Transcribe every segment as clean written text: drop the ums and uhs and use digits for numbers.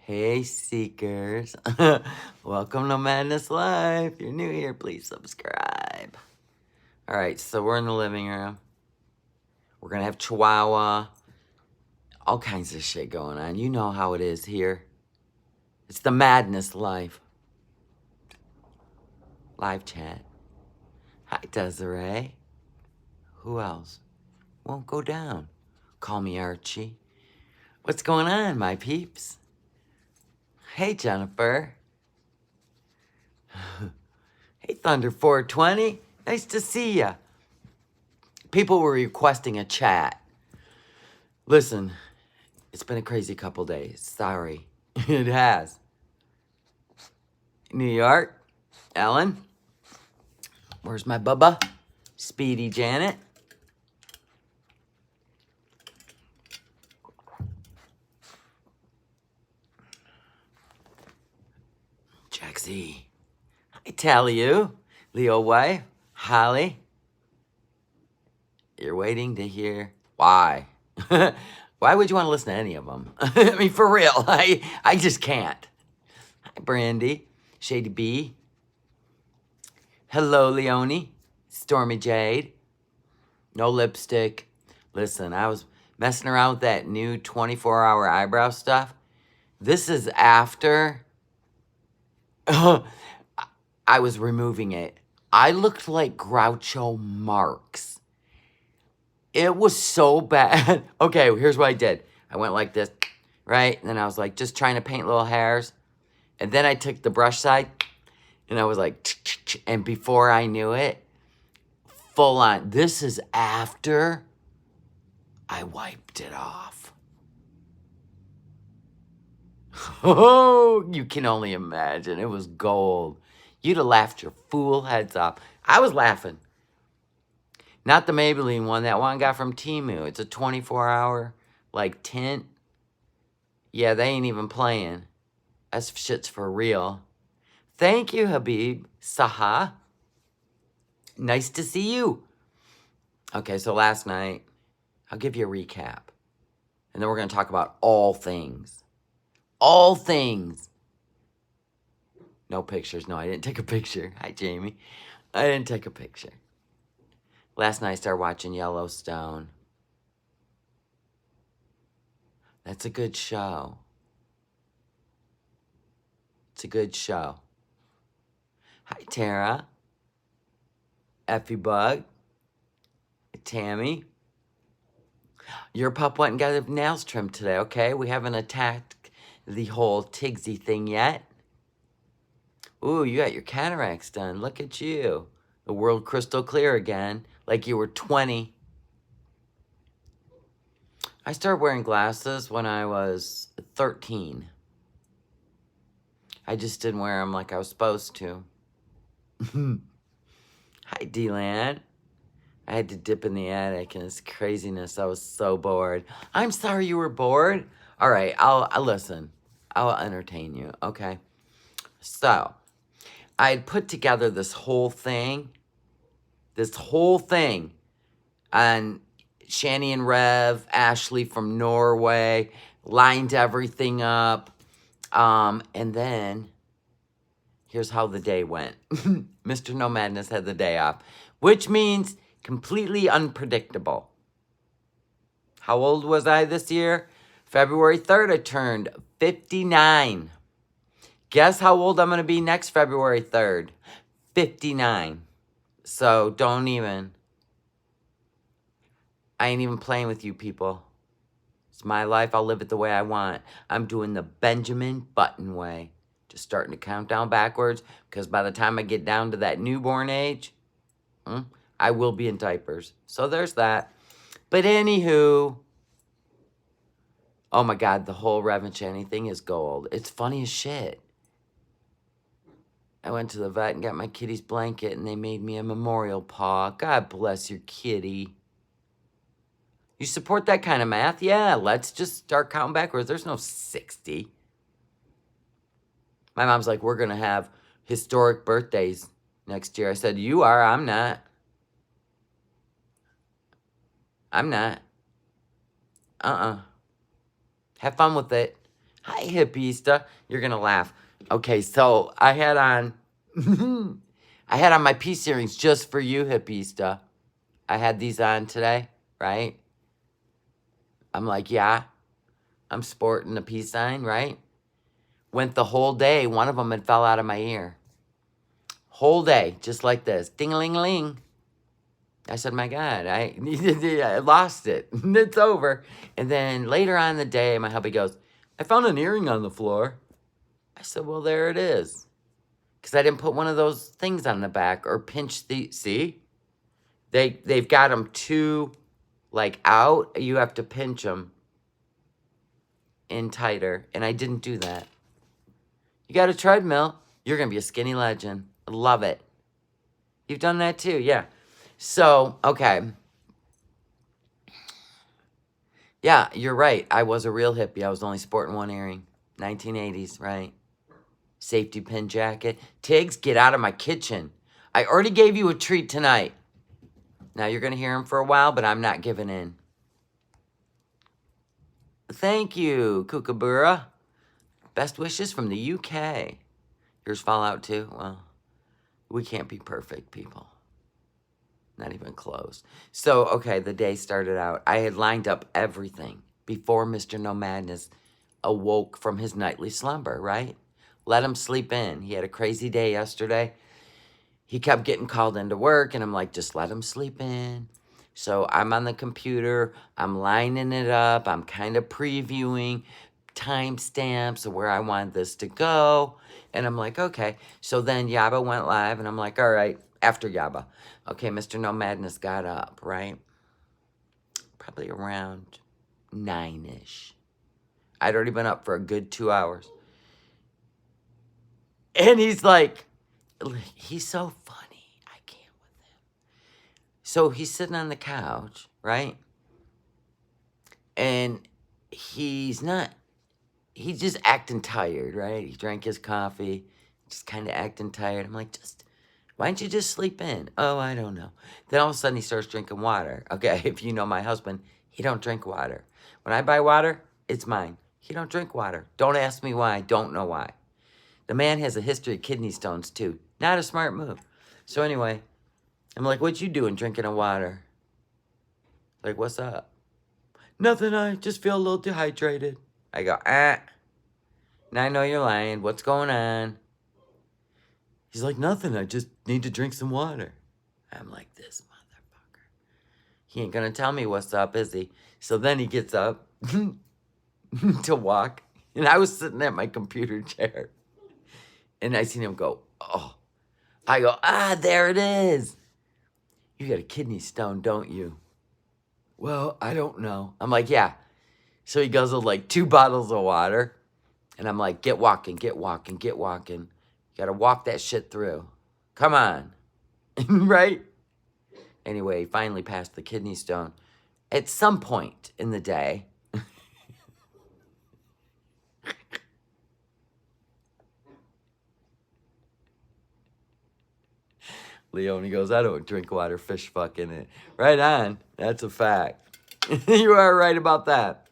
Hey, Seekers. Welcome to Madness Live. If you're new here, please subscribe. All right, so we're in the living room. We're going to have Chihuahua. All kinds of shit going on. You know how it is here. It's the Madness Live. Live chat. Hi, Desiree. Who else? Won't go down. Call me Archie. What's going on, my peeps? Hey, Jennifer. Hey, Thunder 420. Nice to see ya. People were requesting a chat. Listen, it's been a crazy couple days. Sorry. It has. New York. Ellen. Where's my bubba? Speedy Janet. Jaxie. Hi, Taliu. Leo wife. Holly. You're waiting to hear why. Why would you want to listen to any of them? I mean, for real. I just can't. Hi, Brandy. Shady B. Hello, Leonie. Stormy Jade. No lipstick. Listen, I was messing around with that new 24-hour eyebrow stuff. This is after I was removing it. I looked like Groucho Marx. It was so bad. Okay, here's what I did. I went like this, right? And then I was like just trying to paint little hairs. And then I took the brush side and I was like, and before I knew it, full on. This is after I wiped it off. Oh, you can only imagine. It was gold. You'd have laughed your fool heads off. I was laughing. Not the Maybelline one. That one I got from Temu. It's a 24-hour, like, tint. Yeah, they ain't even playing. That shit's for real. Thank you, Habib. Saha. Nice to see you. Okay, so last night, I'll give you a recap. And then we're going to talk about all things. All things. No pictures. No, I didn't take a picture. Hi, Jamie. I didn't take a picture. Last night I started watching Yellowstone. That's a good show. It's a good show. Hi, Tara. Effie Bug. Tammy. Your pup went and got his nails trimmed today, okay? We haven't attacked the whole Tigsy thing yet. Ooh, you got your cataracts done. Look at you. The world crystal clear again, like you were 20. I started wearing glasses when I was 13. I just didn't wear them like I was supposed to. Hi, D-Land. I had to dip in the attic and it's craziness. I was so bored. I'm sorry you were bored. All right, I'll listen. I'll entertain you, okay? So, I had put together this whole thing on Shani and Rev, Ashley from Norway, lined everything up. And then, here's how the day went. Mr. No Madness had the day off, which means completely unpredictable. How old was I this year? February 3rd, I turned 59. Guess how old I'm going to be next February 3rd? 59. So don't even. I ain't even playing with you people. It's my life. I'll live it the way I want. I'm doing the Benjamin Button way. Just starting to count down backwards because by the time I get down to that newborn age, I will be in diapers. So there's that. But anywho, oh my God, the whole Rev and Shani thing is gold. It's funny as shit. I went to the vet and got my kitty's blanket and they made me a memorial paw. God bless your kitty. You support that kind of math? Yeah, let's just start counting backwards. There's no 60. My mom's like, we're going to have historic birthdays next year. I said, you are, I'm not. I'm not. Have fun with it. Hi, hippista. You're going to laugh. Okay, so I had on... I had on my peace earrings just for you, hippista. I had these on today, right? I'm like, yeah, I'm sporting a peace sign, right? Went the whole day. One of them had fell out of my ear. Whole day, just like this. Ding-a-ling-a-ling. I said, my God, I lost it. It's over. And then later on in the day, my hubby goes, I found an earring on the floor. I said, well, there it is. Because I didn't put one of those things on the back or pinch the, see? They've got them too, like, out. You have to pinch them in tighter. And I didn't do that. You got a treadmill. You're going to be a skinny legend. I love it. You've done that too, yeah. So, okay. Yeah, you're right. I was a real hippie. I was only sporting one earring. 1980s, right? Safety pin jacket. Tiggs, get out of my kitchen. I already gave you a treat tonight. Now you're going to hear him for a while, but I'm not giving in. Thank you, Kookaburra. Best wishes from the UK. Yours fall out too? Well, we can't be perfect, people. Not even close. So, okay, the day started out. I had lined up everything before Mr. NOmadness awoke from his nightly slumber, right? Let him sleep in. He had a crazy day yesterday. He kept getting called into work, and I'm like, just let him sleep in. So I'm on the computer. I'm lining it up. I'm kind of previewing timestamps of where I want this to go. And I'm like, okay. So then Yaba went live, and I'm like, all right, after Yaba. Okay, Mr. NOmadness got up, right? Probably around 9-ish. I'd already been up for a good 2 hours. And he's like, he's so funny. I can't with him. So he's sitting on the couch, right? And he's just acting tired, right? He drank his coffee, just kind of acting tired. I'm like, why don't you just sleep in? Oh, I don't know. Then all of a sudden he starts drinking water. Okay, if you know my husband, he don't drink water. When I buy water, it's mine. He don't drink water. Don't ask me why. Don't know why. The man has a history of kidney stones, too. Not a smart move. So anyway, I'm like, what you doing drinking a water? Like, what's up? Nothing, I just feel a little dehydrated. I go, Now I know you're lying. What's going on? He's like, nothing, I just need to drink some water. I'm like, this motherfucker. He ain't gonna tell me what's up, is he? So then he gets up to walk. And I was sitting at my computer chair. And I seen him go, oh. I go, there it is. You got a kidney stone, don't you? Well, I don't know. I'm like, yeah. So he goes with like 2 bottles of water. And I'm like, get walking, get walking, get walking. You gotta walk that shit through. Come on. Right? Anyway, he finally passed the kidney stone. At some point in the day, Leone goes, I don't drink water, fish fuck in it. Right on. That's a fact. You are right about that.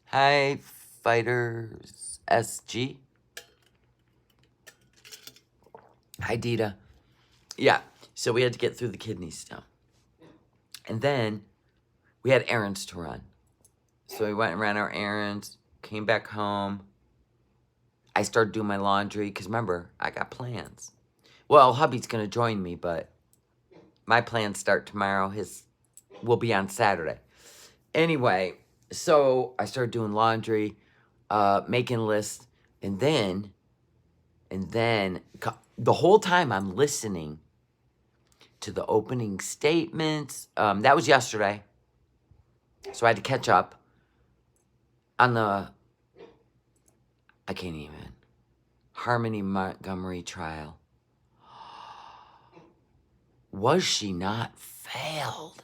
Hi, Fighters SG. Hi, Dita. Yeah, so we had to get through the kidney stone. And then we had errands to run. So we went and ran our errands, came back home. I started doing my laundry, because remember, I got plans. Well, hubby's going to join me, but my plans start tomorrow. His will be on Saturday. Anyway, so I started doing laundry, making lists, and then the whole time I'm listening to the opening statements. That was yesterday, so I had to catch up on the, I can't even, Harmony Montgomery trial. Was she not failed?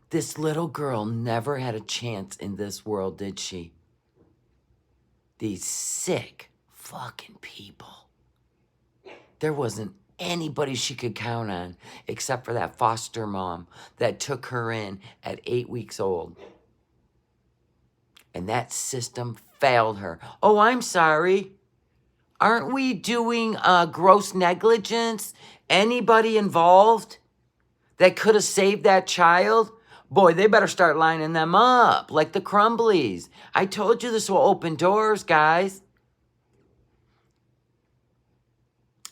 This little girl never had a chance in this world, did she? These sick fucking people. There wasn't anybody she could count on except for that foster mom that took her in at 8 weeks old. And that system failed her. Oh, I'm sorry. Aren't we doing gross negligence? Anybody involved that could have saved that child? Boy, they better start lining them up like the Crumblies. I told you this will open doors, guys.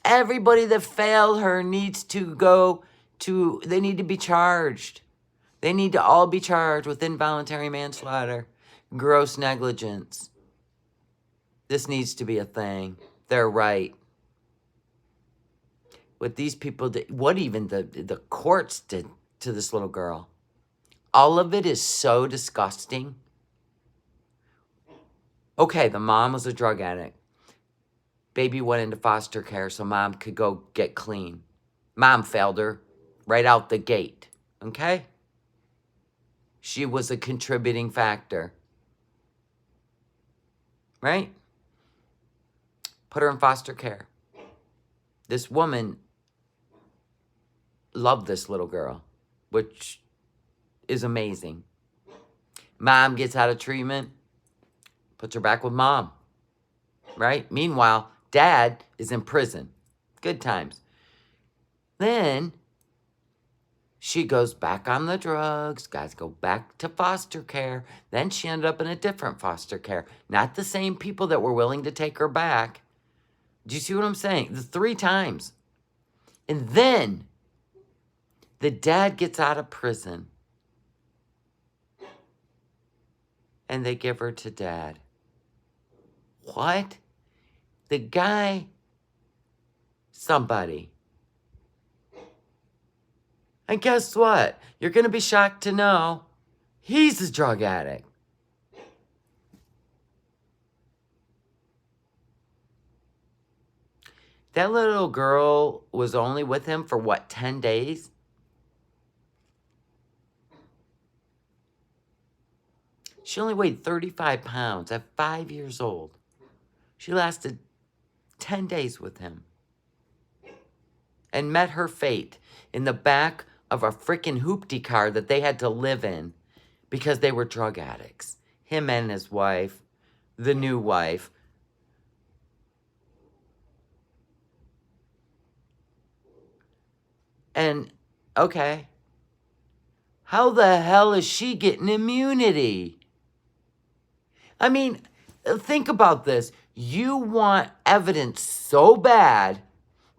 Everybody that failed her needs to they need to be charged. They need to all be charged with involuntary manslaughter, gross negligence. This needs to be a thing. They're right. What these people did, what even the courts did to this little girl. All of it is so disgusting. Okay, the mom was a drug addict. Baby went into foster care so mom could go get clean. Mom failed her right out the gate, okay? She was a contributing factor, right? Put her in foster care. This woman loved this little girl, which is amazing. Mom gets out of treatment, puts her back with mom, right? Meanwhile, dad is in prison. Good times. Then she goes back on the drugs, guys go back to foster care. Then she ended up in a different foster care. Not the same people that were willing to take her back. Do you see what I'm saying? The 3 times. And then the dad gets out of prison. And they give her to dad. What? The guy, somebody. And guess what? You're going to be shocked to know he's a drug addict. That little girl was only with him for what, 10 days? She only weighed 35 pounds at 5 years old. She lasted 10 days with him and met her fate in the back of a freaking hoopty car that they had to live in because they were drug addicts. Him and his wife, the new wife. And, okay, how the hell is she getting immunity? I mean, think about this. You want evidence so bad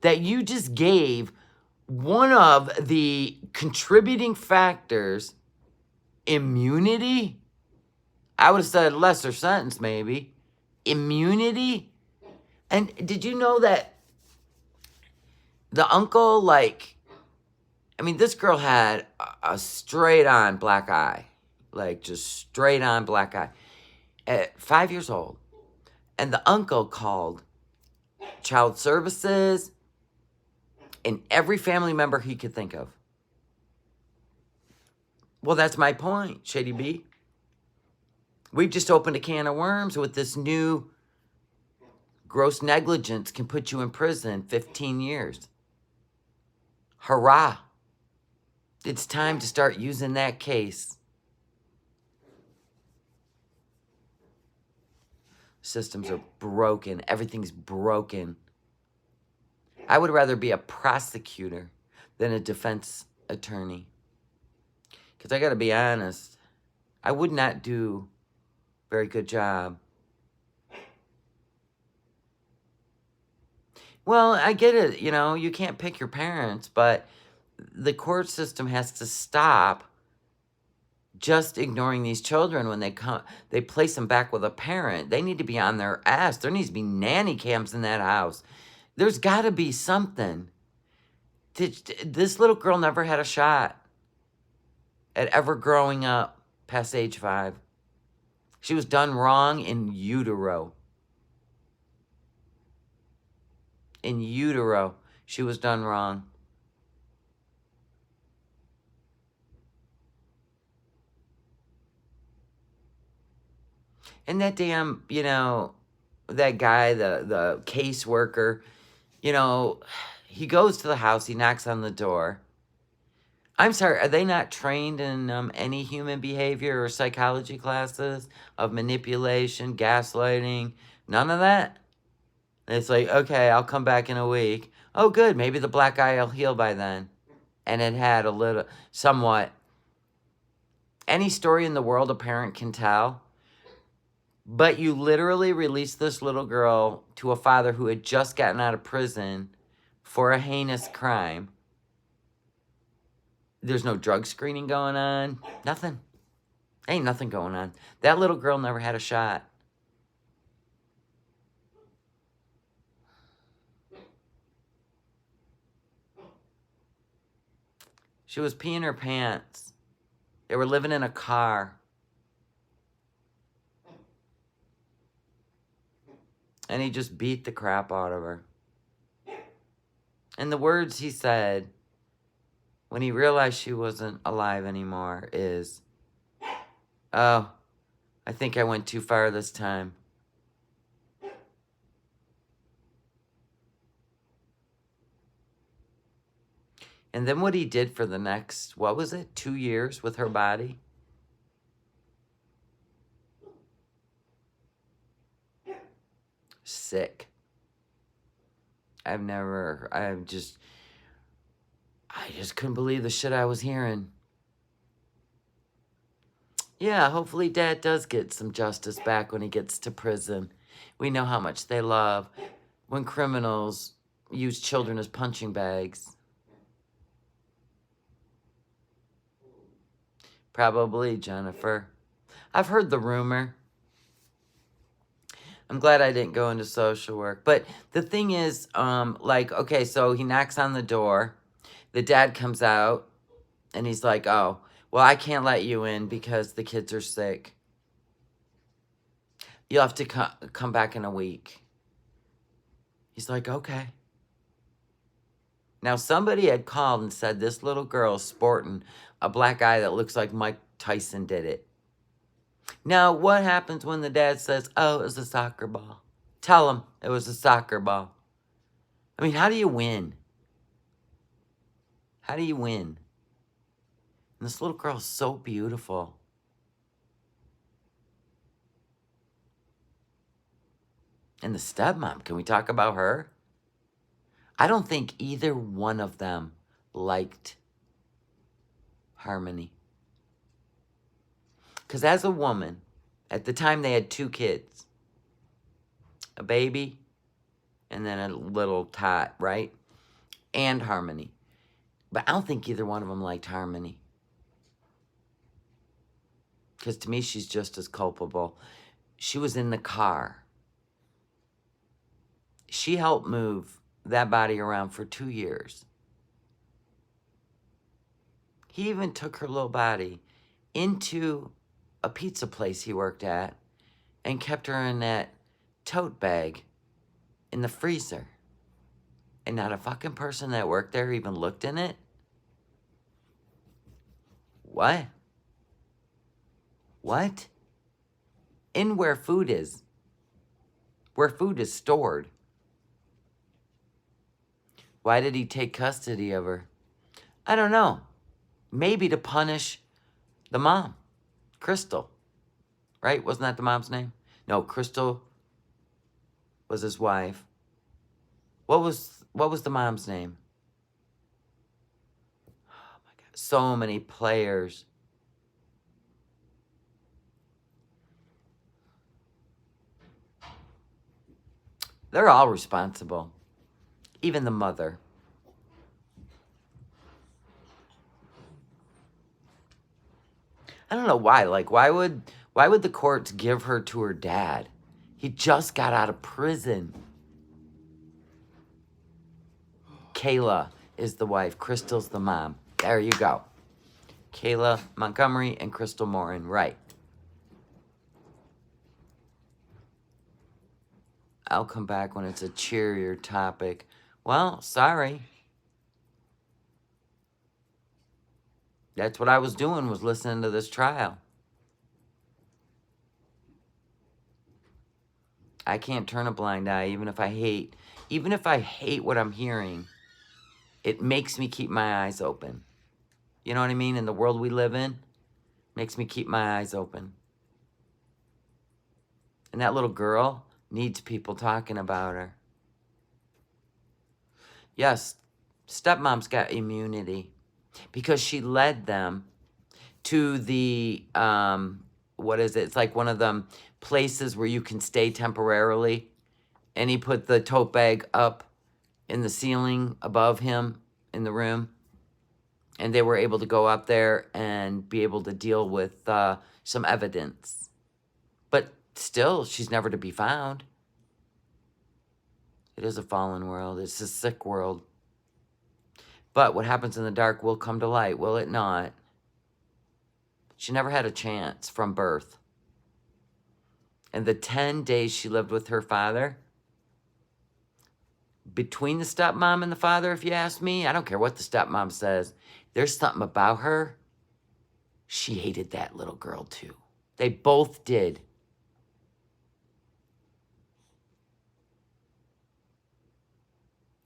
that you just gave one of the contributing factors immunity? I would have said lesser sentence, maybe. Immunity? And did you know that the uncle, like, I mean, this girl had a straight-on black eye. Like, just straight-on black eye. At 5 years old. And the uncle called child services and every family member he could think of. Well, that's my point, Shady B. We've just opened a can of worms with this new gross negligence can put you in prison 15 years. Hurrah. It's time to start using that case. Systems are broken. Everything's broken. I would rather be a prosecutor than a defense attorney. Because I got to be honest, I would not do a very good job. Well, I get it. You know, you can't pick your parents, but the court system has to stop just ignoring these children when they place them back with a parent. They need to be on their ass. There needs to be nanny cams in that house. There's got to be something. This little girl never had a shot at ever growing up past age 5. She was done wrong in utero. In utero, she was done wrong. And that damn, you know, that guy, the caseworker, you know, he goes to the house, he knocks on the door. I'm sorry, are they not trained in any human behavior or psychology classes of manipulation, gaslighting? None of that? It's like, okay, I'll come back in a week. Oh, good, maybe the black eye will heal by then. And it had a little, somewhat. Any story in the world a parent can tell. But you literally released this little girl to a father who had just gotten out of prison for a heinous crime. There's no drug screening going on. Nothing. Ain't nothing going on. That little girl never had a shot. She was peeing her pants. They were living in a car. And he just beat the crap out of her. And the words he said when he realized she wasn't alive anymore is, "Oh, I think I went too far this time." And then what he did for the next, what was it, 2 years with her body? Sick. I just couldn't believe the shit I was hearing. Yeah, hopefully Dad does get some justice back when he gets to prison. We know how much they love when criminals use children as punching bags. Probably, Jennifer. I've heard the rumor. I'm glad I didn't go into social work. But the thing is, like, okay, so he knocks on the door. The dad comes out, and he's like, "Oh, well, I can't let you in because the kids are sick. You'll have to come back in a week." He's like, "Okay." Now, somebody had called and said this little girl sporting a black eye that looks like Mike Tyson did it. Now, what happens when the dad says, "Oh, it was a soccer ball"? Tell him it was a soccer ball. I mean, how do you win? How do you win? And this little girl's so beautiful. And the stepmom, can we talk about her? I don't think either one of them liked Harmony. Because as a woman, at the time they had 2 kids. A baby and then a little tot, right? And Harmony. But I don't think either one of them liked Harmony. Because to me, she's just as culpable. She was in the car. She helped move that body around for 2 years. He even took her little body into a pizza place he worked at and kept her in that tote bag in the freezer. And not a fucking person that worked there even looked in it? What? What? In where food is. Where food is stored. Why did he take custody of her? I don't know. Maybe to punish the mom. Crystal. Right? Wasn't that the mom's name? No, Crystal was his wife. What was the mom's name? Oh my God. So many players. They're all responsible. Even the mother. I don't know why. Like, why would the courts give her to her dad? He just got out of prison. Kayla is the wife. Crystal's the mom. There you go. Kayla Montgomery and Crystal Morin. Right. I'll come back when it's a cheerier topic. Well, sorry. That's what I was doing, was listening to this trial. I can't turn a blind eye, even if I hate what I'm hearing. It makes me keep my eyes open. You know what I mean? In the world we live in. Makes me keep my eyes open. And that little girl needs people talking about her. Yes, stepmom's got immunity because she led them to the, what is it? It's like one of them places where you can stay temporarily. And he put the tote bag up in the ceiling above him in the room. And they were able to go up there and be able to deal with some evidence. But still, she's never to be found. It is a fallen world. It's a sick world. But what happens in the dark will come to light, will it not? She never had a chance from birth. And the 10 days she lived with her father, between the stepmom and the father, if you ask me, I don't care what the stepmom says, there's something about her. She hated that little girl too. They both did.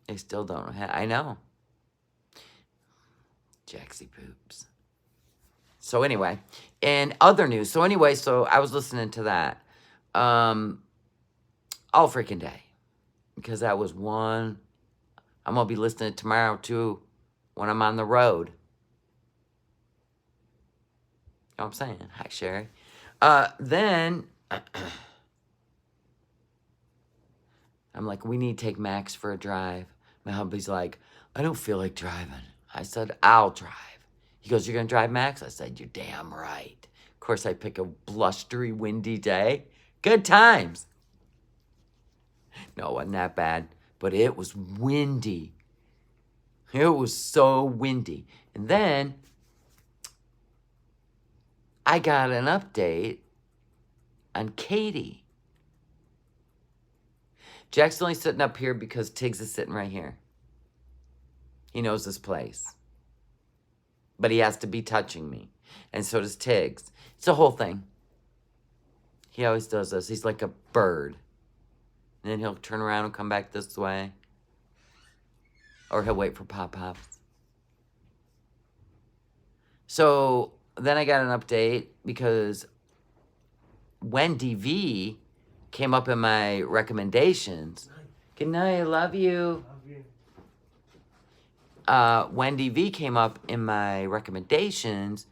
They still don't have, I know. Jaxie poops. So anyway, and other news. So anyway, so I was listening to that all freaking day. Because that was one. I'm going to be listening tomorrow too when I'm on the road. You know what I'm saying? Hi, Sherry. Then I'm like, we need to take Max for a drive. My hubby's like, I don't feel like driving. I said, I'll drive. He goes, you're going to drive, Max? I said, you're damn right. Of course, I pick a blustery, windy day. Good times. No, it wasn't that bad, but it was windy. It was so windy. And then I got an update on Katie. Jack's only sitting up here because Tiggs is sitting right here. He knows this place. But he has to be touching me. And so does Tiggs. It's a whole thing. He always does this. He's like a bird. And then he'll turn around and come back this way. Or he'll wait for Pop-Pops. So then I got an update because Wendy V came up in my recommendations. Good night, I love you. Wendy V came up in my recommendations.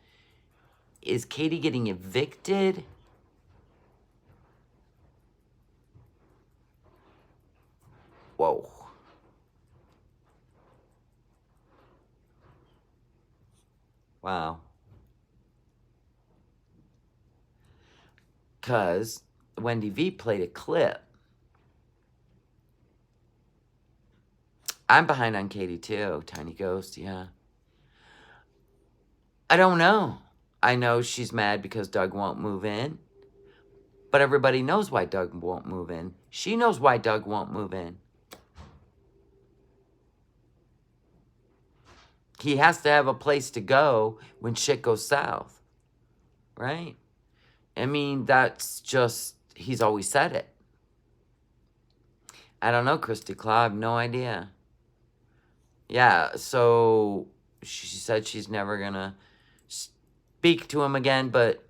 Is Katie getting evicted? Whoa. Wow. Because Wendy V played a clip. I'm behind on Katie too, Tiny Ghost, yeah. I don't know. I know she's mad because Doug won't move in. But everybody knows why Doug won't move in. She knows why Doug won't move in. He has to have a place to go when shit goes south. Right? I mean, that's just, he's always said it. I don't know, Christy Claw, I have no idea. Yeah, so she said she's never gonna speak to him again, but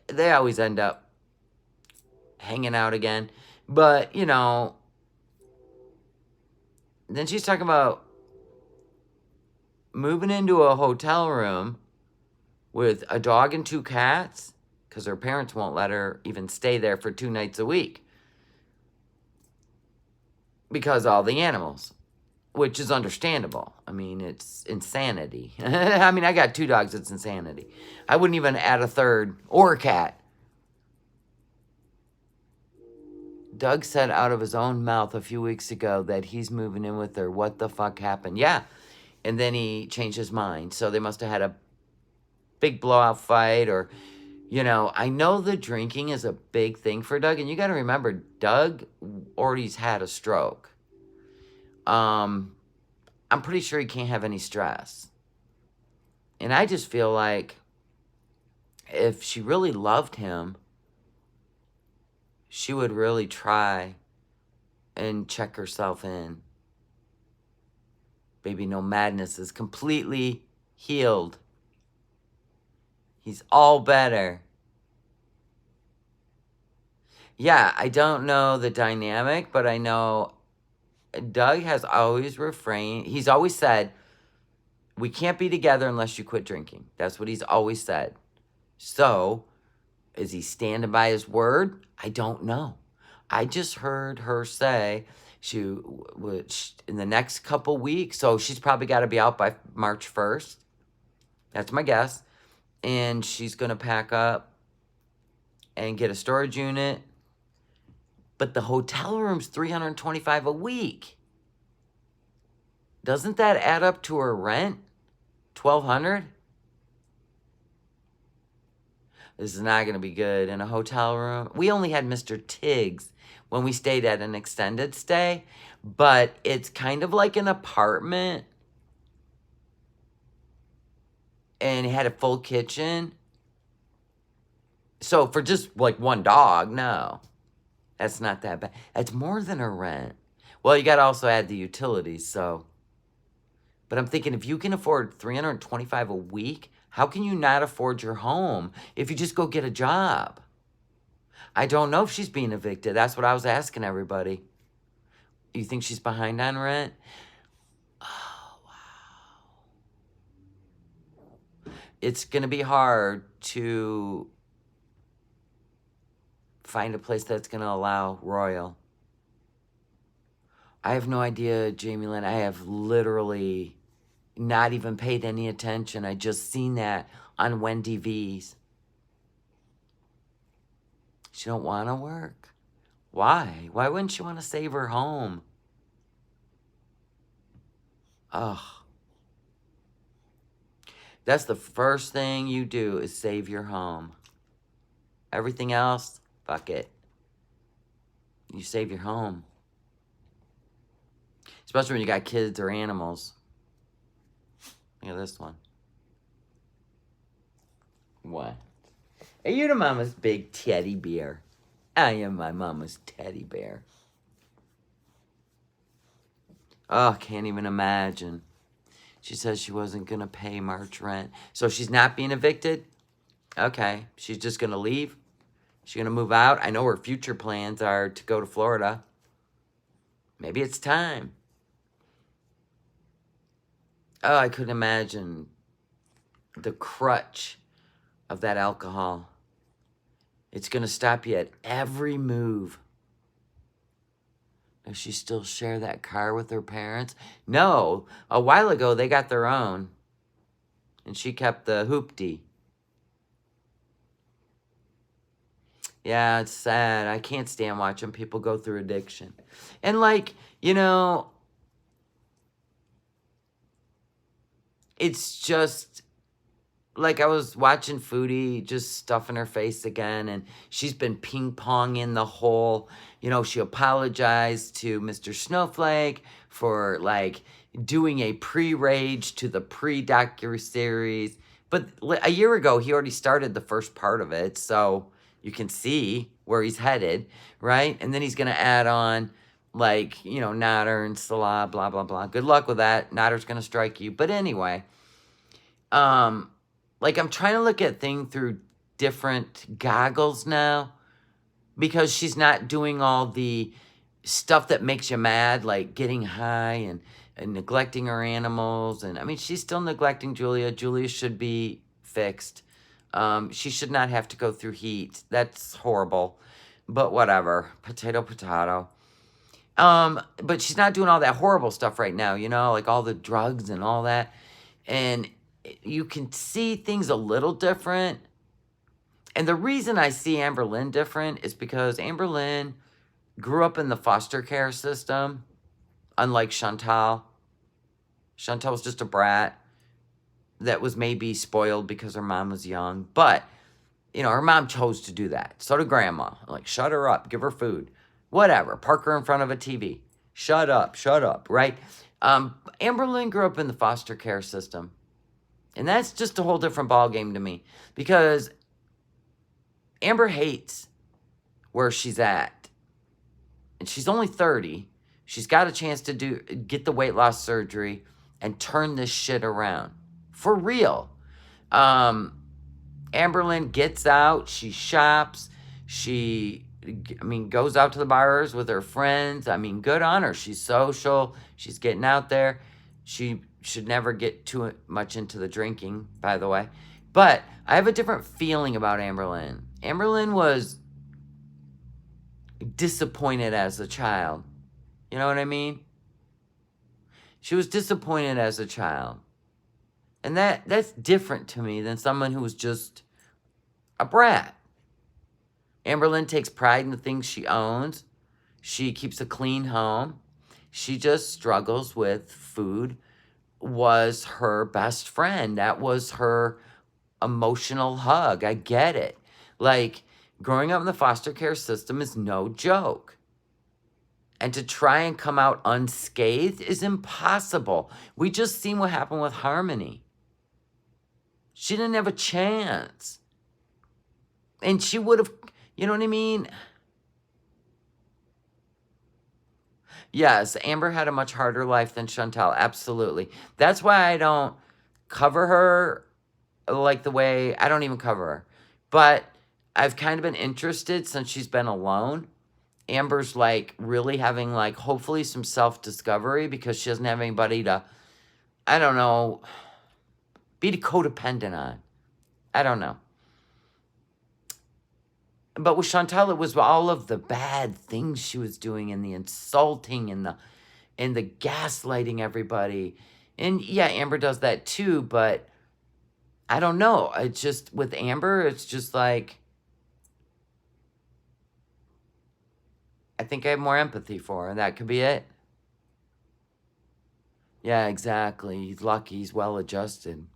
they always end up hanging out again. But, you know, then she's talking about moving into a hotel room with a dog and 2 cats because her parents won't let her even stay there for 2 nights a week because all the animals, which is understandable. I mean, it's insanity. I mean, I got 2 dogs. It's insanity. I wouldn't even add a 3rd or a cat. Doug said out of his own mouth a few weeks ago that he's moving in with her. What the fuck happened? Yeah. And then he changed his mind. So they must have had a big blowout fight or, you know, I know the drinking is a big thing for Doug. And you got to remember, Doug already's had a stroke. I'm pretty sure he can't have any stress. And I just feel like if she really loved him, she would really try and check herself in. Baby NOmadness is completely healed. He's all better. Yeah, I don't know the dynamic, but I know Doug has always refrained. He's always said, we can't be together unless you quit drinking. That's what he's always said. So, is he standing by his word? I don't know. I just heard her say she would in the next couple weeks. So she's probably got to be out by March 1st. That's my guess. And she's going to pack up and get a storage unit. But the hotel room's $325 a week. Doesn't that add up to her rent? $1,200? This is not going to be good in a hotel room. We only had Mr. Tiggs when we stayed at an extended stay, but it's kind of like an apartment, and it had a full kitchen. So for just like one dog, no, that's not that bad. That's more than a rent. Well, you got to also add the utilities, so. But I'm thinking, if you can afford $325 a week, how can you not afford your home if you just go get a job? I don't know if she's being evicted. That's what I was asking everybody. You think she's behind on rent? Oh, wow. It's going to be hard to find a place that's going to allow Royal. I have no idea, Jamie Lynn. I have literally not even paid any attention. I just seen that on Wendy V's. She don't want to work. Why? Why wouldn't she want to save her home? Ugh. That's the first thing you do is save your home. Everything else, fuck it. You save your home. Especially when you got kids or animals. Look at this one. What? Are you the mama's big teddy bear? I am my mama's teddy bear. Oh, can't even imagine. She says she wasn't going to pay March rent. So she's not being evicted? Okay. She's just going to leave? She's going to move out? I know her future plans are to go to Florida. Maybe it's time. Oh, I couldn't imagine the crutch of that alcohol. It's going to stop you at every move. Does she still share that car with her parents? No. A while ago, they got their own. And she kept the hoopty. Yeah, it's sad. I can't stand watching people go through addiction. And like, you know, it's just, like I was watching Foodie just stuffing her face again, and she's been ping-ponging the whole, you know, she apologized to Mr. Snowflake for, like, doing a pre-rage to the pre-docu-series. But a year ago, he already started the first part of it, so you can see where he's headed, right? And then he's going to add on, like, you know, Nader and Salah, blah, blah, blah. Good luck with that. Nader's going to strike you. But anyway, like, I'm trying to look at things through different goggles now, because she's not doing all the stuff that makes you mad, like getting high and neglecting her animals. And I mean, she's still neglecting Julia. Julia should be fixed. She should not have to go through heat. That's horrible. But whatever. Potato, potato. But she's not doing all that horrible stuff right now, you know, like all the drugs and all that. And you can see things a little different. And the reason I see Amber Lynn different is because Amber Lynn grew up in the foster care system, unlike Chantal. Chantal was just a brat that was maybe spoiled because her mom was young. But, you know, her mom chose to do that. So did grandma. Like, shut her up, give her food. Whatever, park her in front of a TV. Shut up, right? Amber Lynn grew up in the foster care system. And that's just a whole different ballgame to me. Because Amber hates where she's at. And she's only 30. She's got a chance to get the weight loss surgery and turn this shit around. For real. Amberlynn gets out. She shops. She, goes out to the bars with her friends. Good on her. She's social. She's getting out there. She should never get too much into the drinking, by the way. But I have a different feeling about Amberlynn. Amberlynn was disappointed as a child. You know what I mean? She was disappointed as a child. And that's different to me than someone who was just a brat. Amberlynn takes pride in the things she owns. She keeps a clean home. She just struggles with food. Was her best friend. That was her emotional hug. I get it. Like, growing up in the foster care system is no joke. And to try and come out unscathed is impossible. We just seen what happened with Harmony. She didn't have a chance. And she would have, you know what I mean? Yes, Amber had a much harder life than Chantal, absolutely. That's why I don't cover her like the way, I don't even cover her. But I've kind of been interested since she's been alone. Amber's like really having like hopefully some self-discovery because she doesn't have anybody to, I don't know, be codependent on. I don't know. But with Chantal, it was all of the bad things she was doing and the insulting and the gaslighting everybody. And yeah, Amber does that too, but I don't know. It's just, with Amber, it's just like, I think I have more empathy for her. That could be it. Yeah, exactly. He's lucky. He's well-adjusted.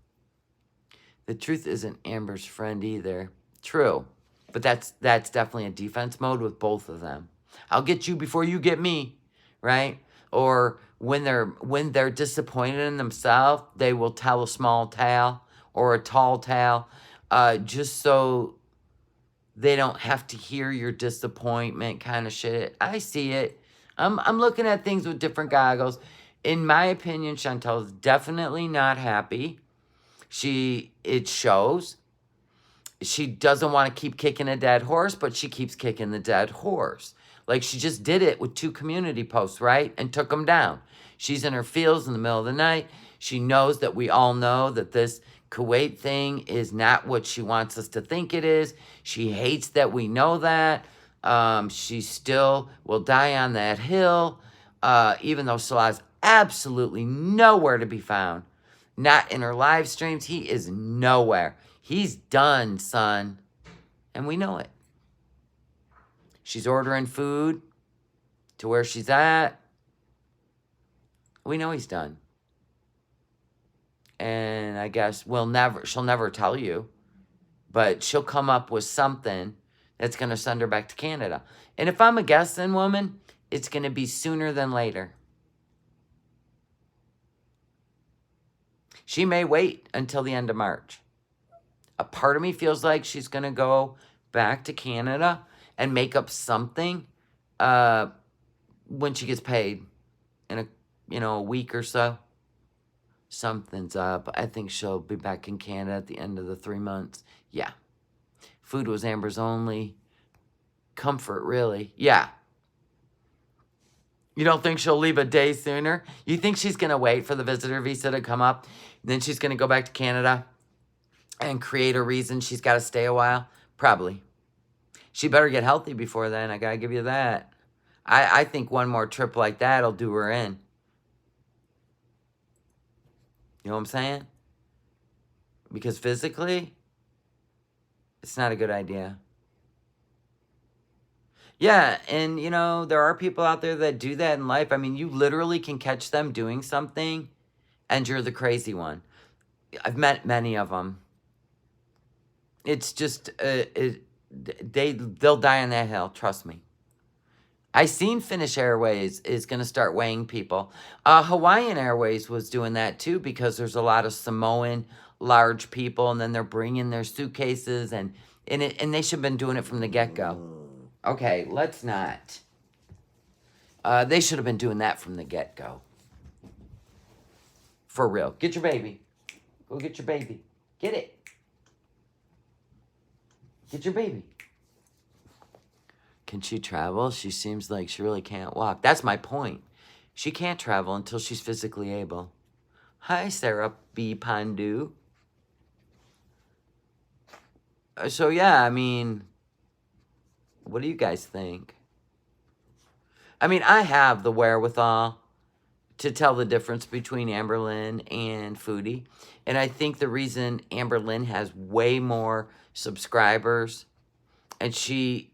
The truth isn't Amber's friend either. True. But that's definitely a defense mode with both of them. I'll get you before you get me, right? Or when they're disappointed in themselves, they will tell a small tale or a tall tale, just so they don't have to hear your disappointment kind of shit. I see it. I'm looking at things with different goggles. In my opinion, Chantal's definitely not happy. It shows. She doesn't want to keep kicking a dead horse, but she keeps kicking the dead horse. Like, she just did it with 2 community posts, right? And took them down. She's in her feels in the middle of the night. She knows that we all know that this Kuwait thing is not what she wants us to think it is. She hates that we know that. She still will die on that hill, even though Salah's absolutely nowhere to be found. Not in her live streams. He is nowhere. He's done, son. And we know it. She's ordering food to where she's at. We know he's done. And I guess she'll never tell you. But she'll come up with something that's going to send her back to Canada. And if I'm a guessing woman, it's going to be sooner than later. She may wait until the end of March. A part of me feels like she's going to go back to Canada and make up something when she gets paid in a week or so. Something's up. I think she'll be back in Canada at the end of the 3 months. Yeah. Food was Amber's only comfort, really. Yeah. You don't think she'll leave a day sooner? You think she's going to wait for the visitor visa to come up? And then she's going to go back to Canada and create a reason she's got to stay a while? Probably. She better get healthy before then. I got to give you that. I think one more trip like that will do her in. You know what I'm saying? Because physically, it's not a good idea. Yeah, and, there are people out there that do that in life. You literally can catch them doing something, and you're the crazy one. I've met many of them. It's just, they'll die on that hill, trust me. I seen Finnish Airways is going to start weighing people. Hawaiian Airways was doing that too because there's a lot of Samoan large people, and then they're bringing their suitcases, and they should have been doing it from the get-go. Okay, let's not. They should have been doing that from the get-go. For real. Get your baby. Go get your baby. Get it. Get your baby. Can she travel? She seems like she really can't walk. That's my point. She can't travel until she's physically able. Hi, Sarah B. Pandu. So, yeah, I mean, what do you guys think? I mean, I have the wherewithal to tell the difference between Amberlynn and Foodie. And I think the reason Amberlynn has way more subscribers, and she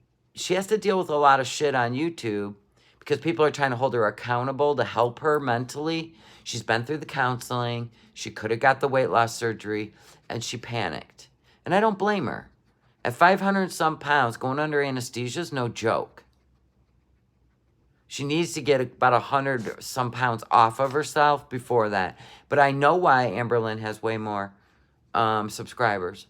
has to deal with a lot of shit on YouTube because people are trying to hold her accountable to help her mentally. She's been through the counseling. She could have got the weight loss surgery, and she panicked. And I don't blame her. At 500 some pounds, going under anesthesia is no joke. She needs to get about 100 some pounds off of herself before that. But I know why Amberlynn has way more subscribers.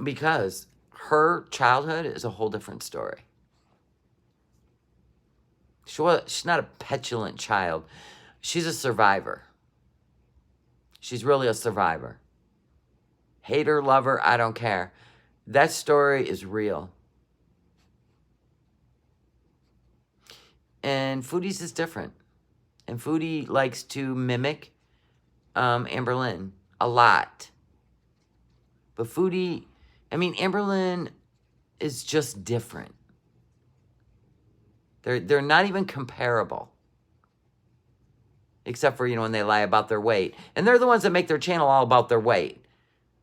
Because her childhood is a whole different story. She's not a petulant child. She's a survivor. She's really a survivor. Hate her, love her, I don't care. That story is real. And Foodie's is different. And Foodie likes to mimic Amberlynn a lot. But Foodie, I mean, Amberlynn is just different. They're not even comparable. Except for, when they lie about their weight. And they're the ones that make their channel all about their weight.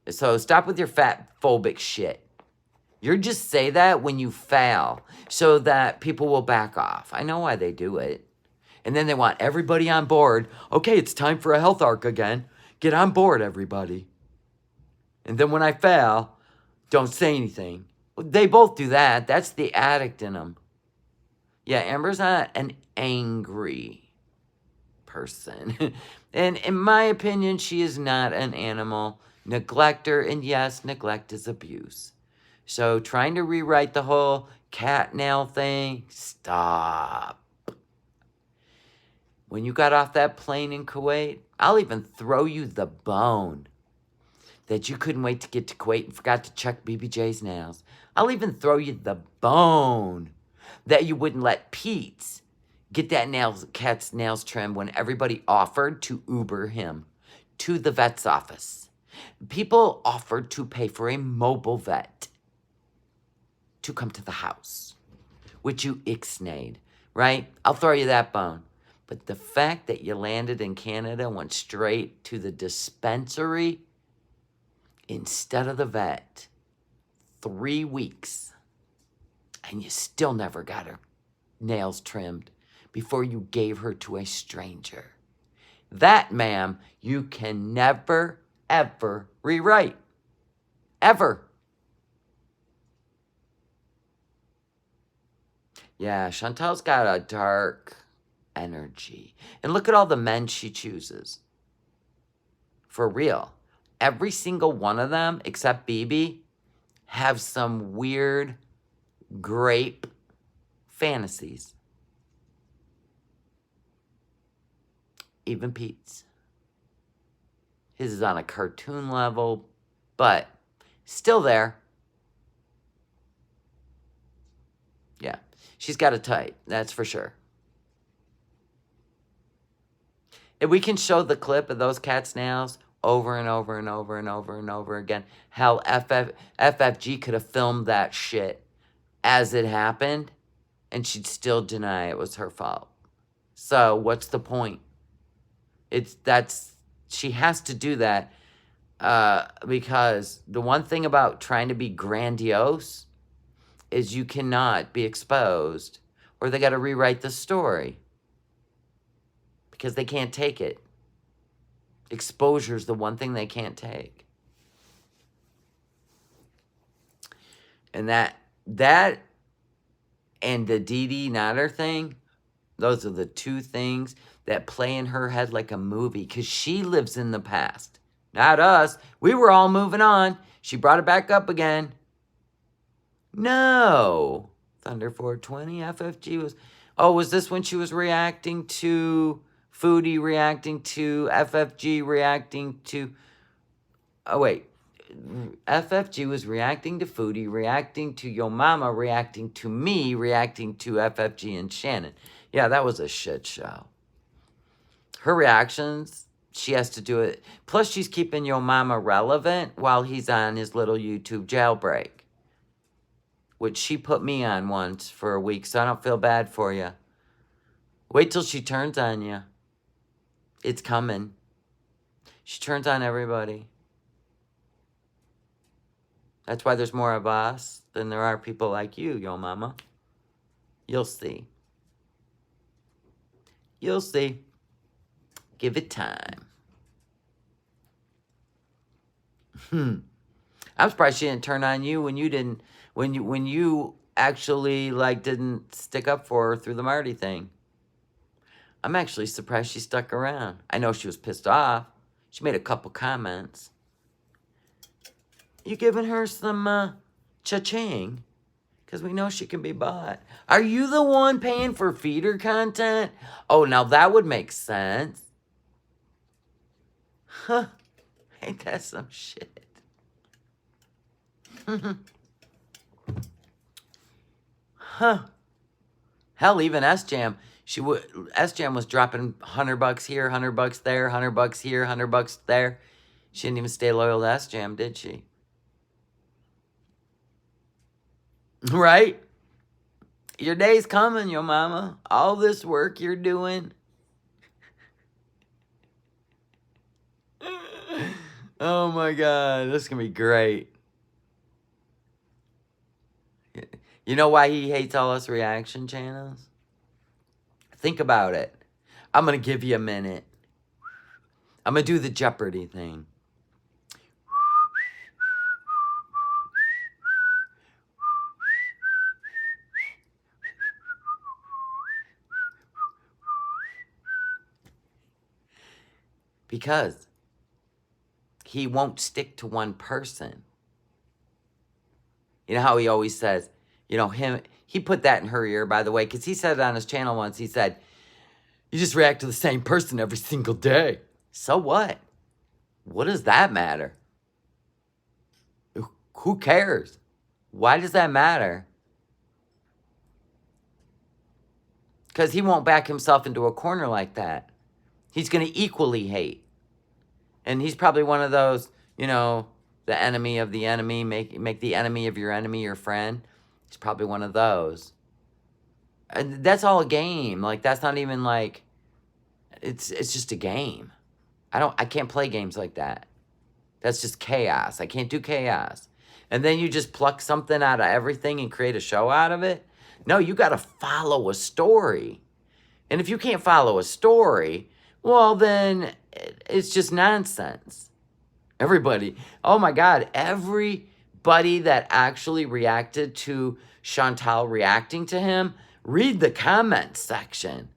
So stop with your fat phobic shit. You just say that when you fail so that people will back off. I know why they do it. And then they want everybody on board. Okay, it's time for a health arc again. Get on board, everybody. And then when I fail, don't say anything. They both do that. That's the addict in them. Yeah, Amber's not an angry person. And in my opinion, she is not an animal neglector. And yes, neglect is abuse. So trying to rewrite the whole cat nail thing, stop. When you got off that plane in Kuwait, I'll even throw you the bone that you couldn't wait to get to Kuwait and forgot to check BBJ's nails. I'll even throw you the bone that you wouldn't let Pete get that cat's nails trimmed when everybody offered to Uber him to the vet's office. People offered to pay for a mobile vet to come to the house, which you ixnayed, right? I'll throw you that bone. But the fact that you landed in Canada, went straight to the dispensary instead of the vet, 3 weeks, and you still never got her nails trimmed before you gave her to a stranger. That, ma'am, you can never, ever rewrite. Ever. Yeah, Chantal's got a dark energy. And look at all the men she chooses. For real. Every single one of them, except BB, have some weird grape fantasies. Even Pete's. His is on a cartoon level, but still there. Yeah. She's got a type, that's for sure. If we can show the clip of those cat's nails over and over and over and over and over again, hell, FFG could have filmed that shit as it happened, and she'd still deny it was her fault. So what's the point? She has to do that because the one thing about trying to be grandiose is you cannot be exposed, or they got to rewrite the story because they can't take it. Exposure is the one thing they can't take. And that and the Dee Dee Nader thing, those are the two things that play in her head like a movie because she lives in the past. Not us. We were all moving on. She brought it back up again. No. Thunder 420, FFG was... Oh, was this when she was reacting to Foodie, reacting to FFG, reacting to... Oh, wait. FFG was reacting to Foodie, reacting to Yo Mama, reacting to me, reacting to FFG and Shannon. Yeah, that was a shit show. Her reactions, she has to do it. Plus, she's keeping Yo Mama relevant while he's on his little YouTube jailbreak, which she put me on once for a week, so I don't feel bad for you. Wait till she turns on you. It's coming. She turns on everybody. That's why there's more of us than there are people like you, Yo Mama. You'll see. You'll see. Give it time. I'm surprised she didn't turn on you when you didn't, when you actually like didn't stick up for her through the Marty thing. I'm actually surprised she stuck around. I know she was pissed off. She made a couple comments. You giving her some cha-ching? Because we know she can be bought. Are you the one paying for feeder content? Oh, now that would make sense. Huh. Ain't that some shit? Huh. Hell, even S-Jam. S-Jam was dropping $100 here, $100 there, $100 here, $100 there. She didn't even stay loyal to S-Jam, did she? Right? Your day's coming, Yo Mama. All this work you're doing. Oh my God, this is gonna be great. You know why he hates all us reaction channels? Think about it. I'm gonna give you a minute. I'm gonna do the Jeopardy thing. Because he won't stick to one person. You know how he always says, you know, he put that in her ear, by the way, because he said it on his channel once. He said, you just react to the same person every single day. So what? What does that matter? Who cares? Why does that matter? Because he won't back himself into a corner like that. He's going to equally hate. And he's probably one of those, you know, the enemy of the enemy, make the enemy of your enemy your friend. He's probably one of those. And that's all a game. Like, that's not even like, it's just a game. I can't play games like that. That's just chaos. I can't do chaos. And then you just pluck something out of everything and create a show out of it? No, you got to follow a story. And if you can't follow a story, well, then it's just nonsense. Everybody, oh my God, everybody that actually reacted to Chantal reacting to him, read the comments section.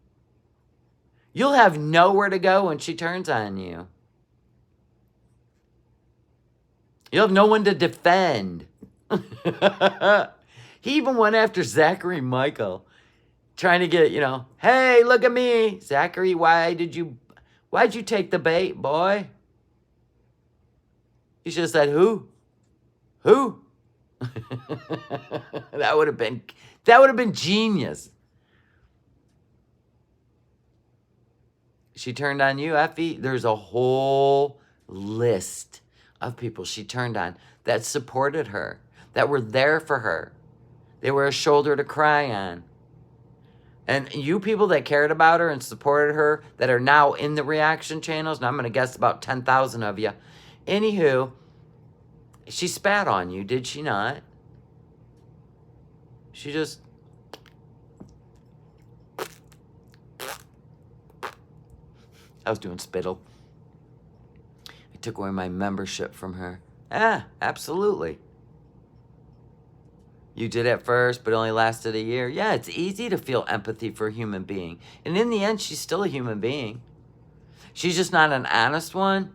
You'll have nowhere to go when she turns on you. You'll have no one to defend. He even went after Zachary Michael, trying to get, you know, hey, look at me. Zachary, why'd you take the bait, boy? You should have said, who? Who? That would have been genius. She turned on you, Effie. There's a whole list of people she turned on that supported her, that were there for her. They were a shoulder to cry on. And you people that cared about her and supported her, that are now in the reaction channels, and I'm going to guess about 10,000 of you. Anywho, she spat on you, did she not? She just... I was doing spittle. I took away my membership from her. Absolutely. You did at first, but only lasted a year. Yeah, it's easy to feel empathy for a human being. And in the end, she's still a human being. She's just not an honest one,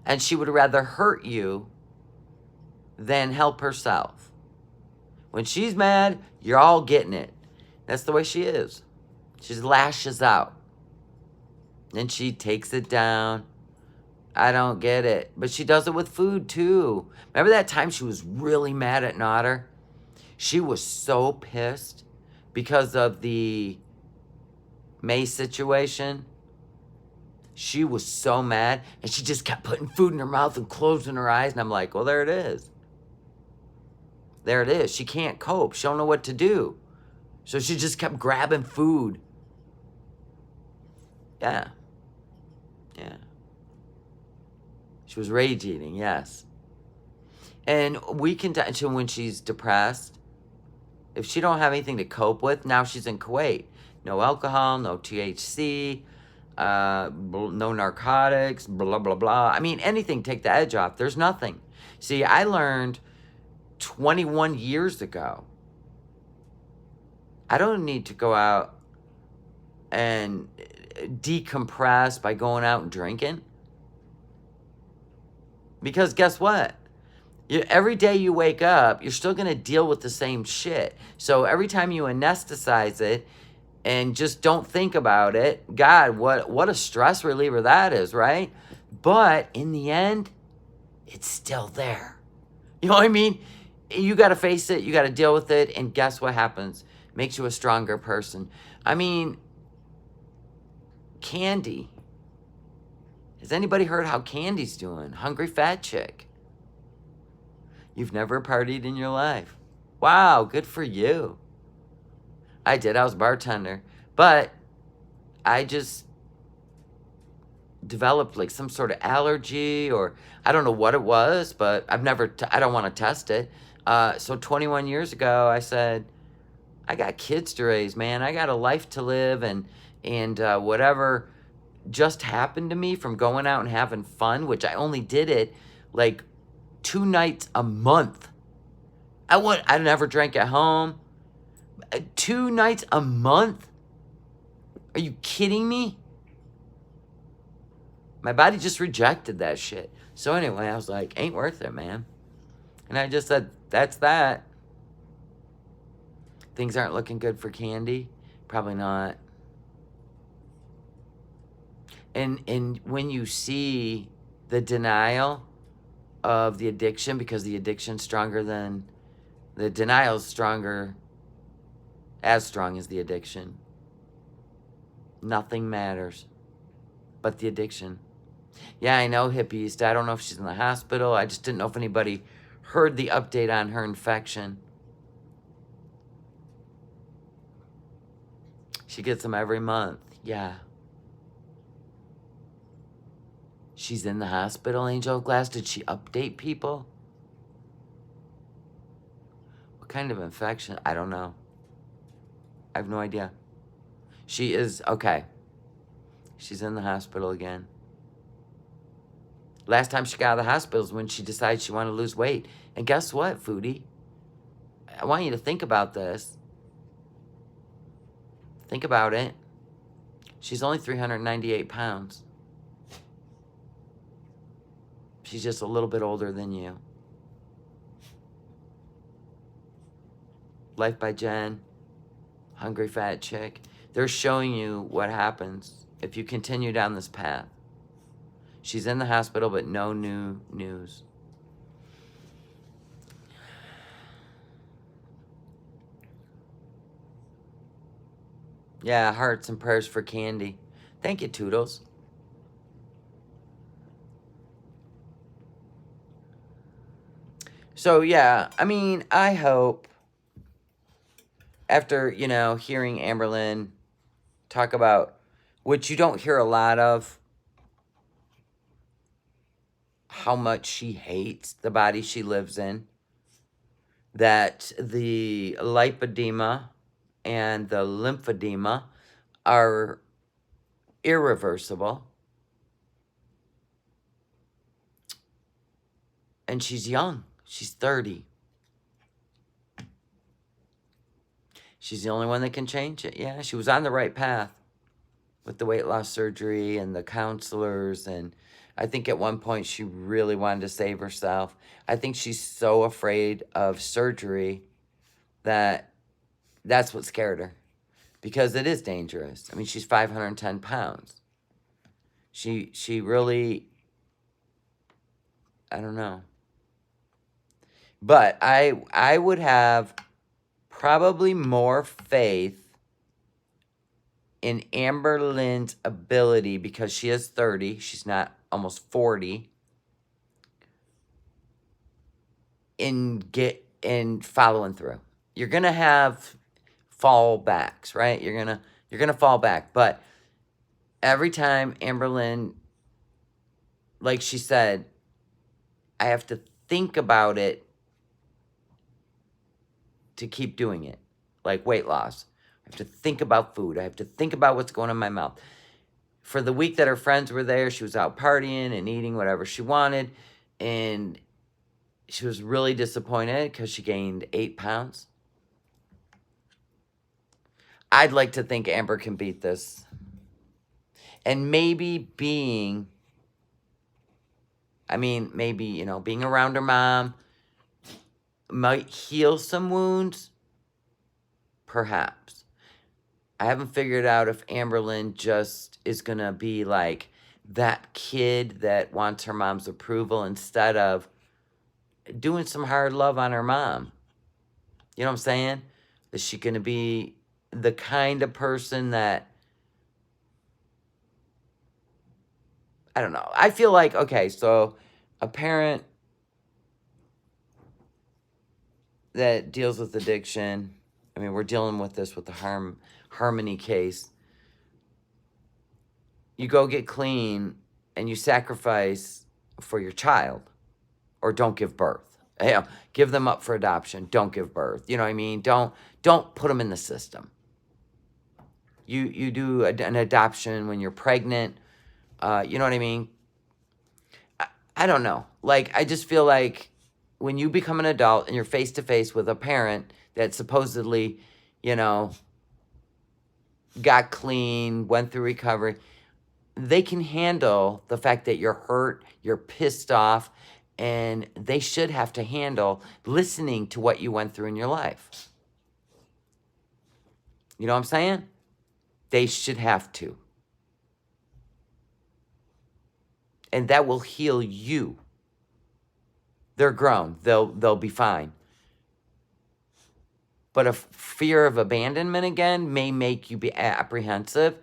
and she would rather hurt you than help herself. When she's mad, you're all getting it. That's the way she is. She lashes out. Then she takes it down. I don't get it. But she does it with food too. Remember that time she was really mad at Nodder? She was so pissed because of the May situation. She was so mad, and she just kept putting food in her mouth and closing her eyes. And I'm like, well, there it is. There it is. She can't cope. She don't know what to do. So she just kept grabbing food. Yeah. Yeah. She was rage eating, yes. And we can so when she's depressed, if she don't have anything to cope with, now she's in Kuwait. No alcohol, no THC, no narcotics, blah, blah, blah. I mean, anything, take the edge off. There's nothing. See, I learned 21 years ago, I don't need to go out and decompress by going out and drinking. Because guess what? Every day you wake up, you're still going to deal with the same shit. So every time you anesthetize it and just don't think about it, God, what a stress reliever that is, right? But in the end, it's still there. You know what I mean? You got to face it. You got to deal with it. And guess what happens? Makes you a stronger person. I mean, Candy. Has anybody heard how Candy's doing? Hungry fat chick. You've never partied in your life. Wow, good for you. I did. I was a bartender. But I just developed like some sort of allergy, or I don't know what it was, but I don't want to test it. So 21 years ago, I said, I got kids to raise, man. I got a life to live, and whatever just happened to me from going out and having fun, which I only did it like 2 nights a month. I never drank at home. 2 nights a month? Are you kidding me? My body just rejected that shit. So anyway, I was like, ain't worth it, man. And I just said, that's that. Things aren't looking good for Candy. Probably not. And when you see the denial of the addiction, because the addiction's stronger than the denial's stronger, as strong as the addiction. Nothing matters but the addiction. Yeah, I know, hippies. I don't know if she's in the hospital. I just didn't know if anybody heard the update on her infection. She gets them every month. Yeah. She's in the hospital, Angel of Glass. Did she update people? What kind of infection? I don't know. I have no idea. She is, okay. She's in the hospital again. Last time she got out of the hospital is when she decided she wanted to lose weight. And guess what, Foodie? I want you to think about this. Think about it. She's only 398 pounds. She's just a little bit older than you. Life by Jen. Hungry Fat Chick. They're showing you what happens if you continue down this path. She's in the hospital, but no new news. Yeah, hearts and prayers for Candy. Thank you, Toodles. So, yeah, I mean, I hope after, hearing Amberlynn talk about, which you don't hear a lot of, how much she hates the body she lives in, that the lipedema and the lymphedema are irreversible. And she's young. She's 30. She's the only one that can change it. Yeah, she was on the right path with the weight loss surgery and the counselors. And I think at one point she really wanted to save herself. I think she's so afraid of surgery that that's what scared her. Because it is dangerous. I mean, she's 510 pounds. She really I don't know. But I would have probably more faith in Amber Lynn's ability, because she is 30, she's not almost 40, in following through. You're gonna have fallbacks, right? You're gonna fall back. But every time Amber Lynn, like she said, I have to think about it to keep doing it. Like weight loss. I have to think about food. I have to think about what's going on in my mouth. For the week that her friends were there, she was out partying and eating whatever she wanted. And she was really disappointed because she gained 8 pounds. I'd like to think Amber can beat this. And maybe being around her mom might heal some wounds. Perhaps. I haven't figured out if Amberlyn just is going to be like that kid that wants her mom's approval instead of doing some hard love on her mom. You know what I'm saying? Is she going to be the kind of person that, I don't know. I feel like, okay, so a parent that deals with addiction, I mean, we're dealing with this with the Harmony case. You go get clean and you sacrifice for your child, or don't give birth. You know, give them up for adoption. Don't give birth. You know what I mean? Don't put them in the system. You do an adoption when you're pregnant. You know what I mean? I don't know. Like, I just feel like when you become an adult and you're face to face with a parent that supposedly, got clean, went through recovery, they can handle the fact that you're hurt, you're pissed off, and they should have to handle listening to what you went through in your life. You know what I'm saying? They should have to. And that will heal you. They're grown. They'll be fine. But a fear of abandonment again may make you be apprehensive.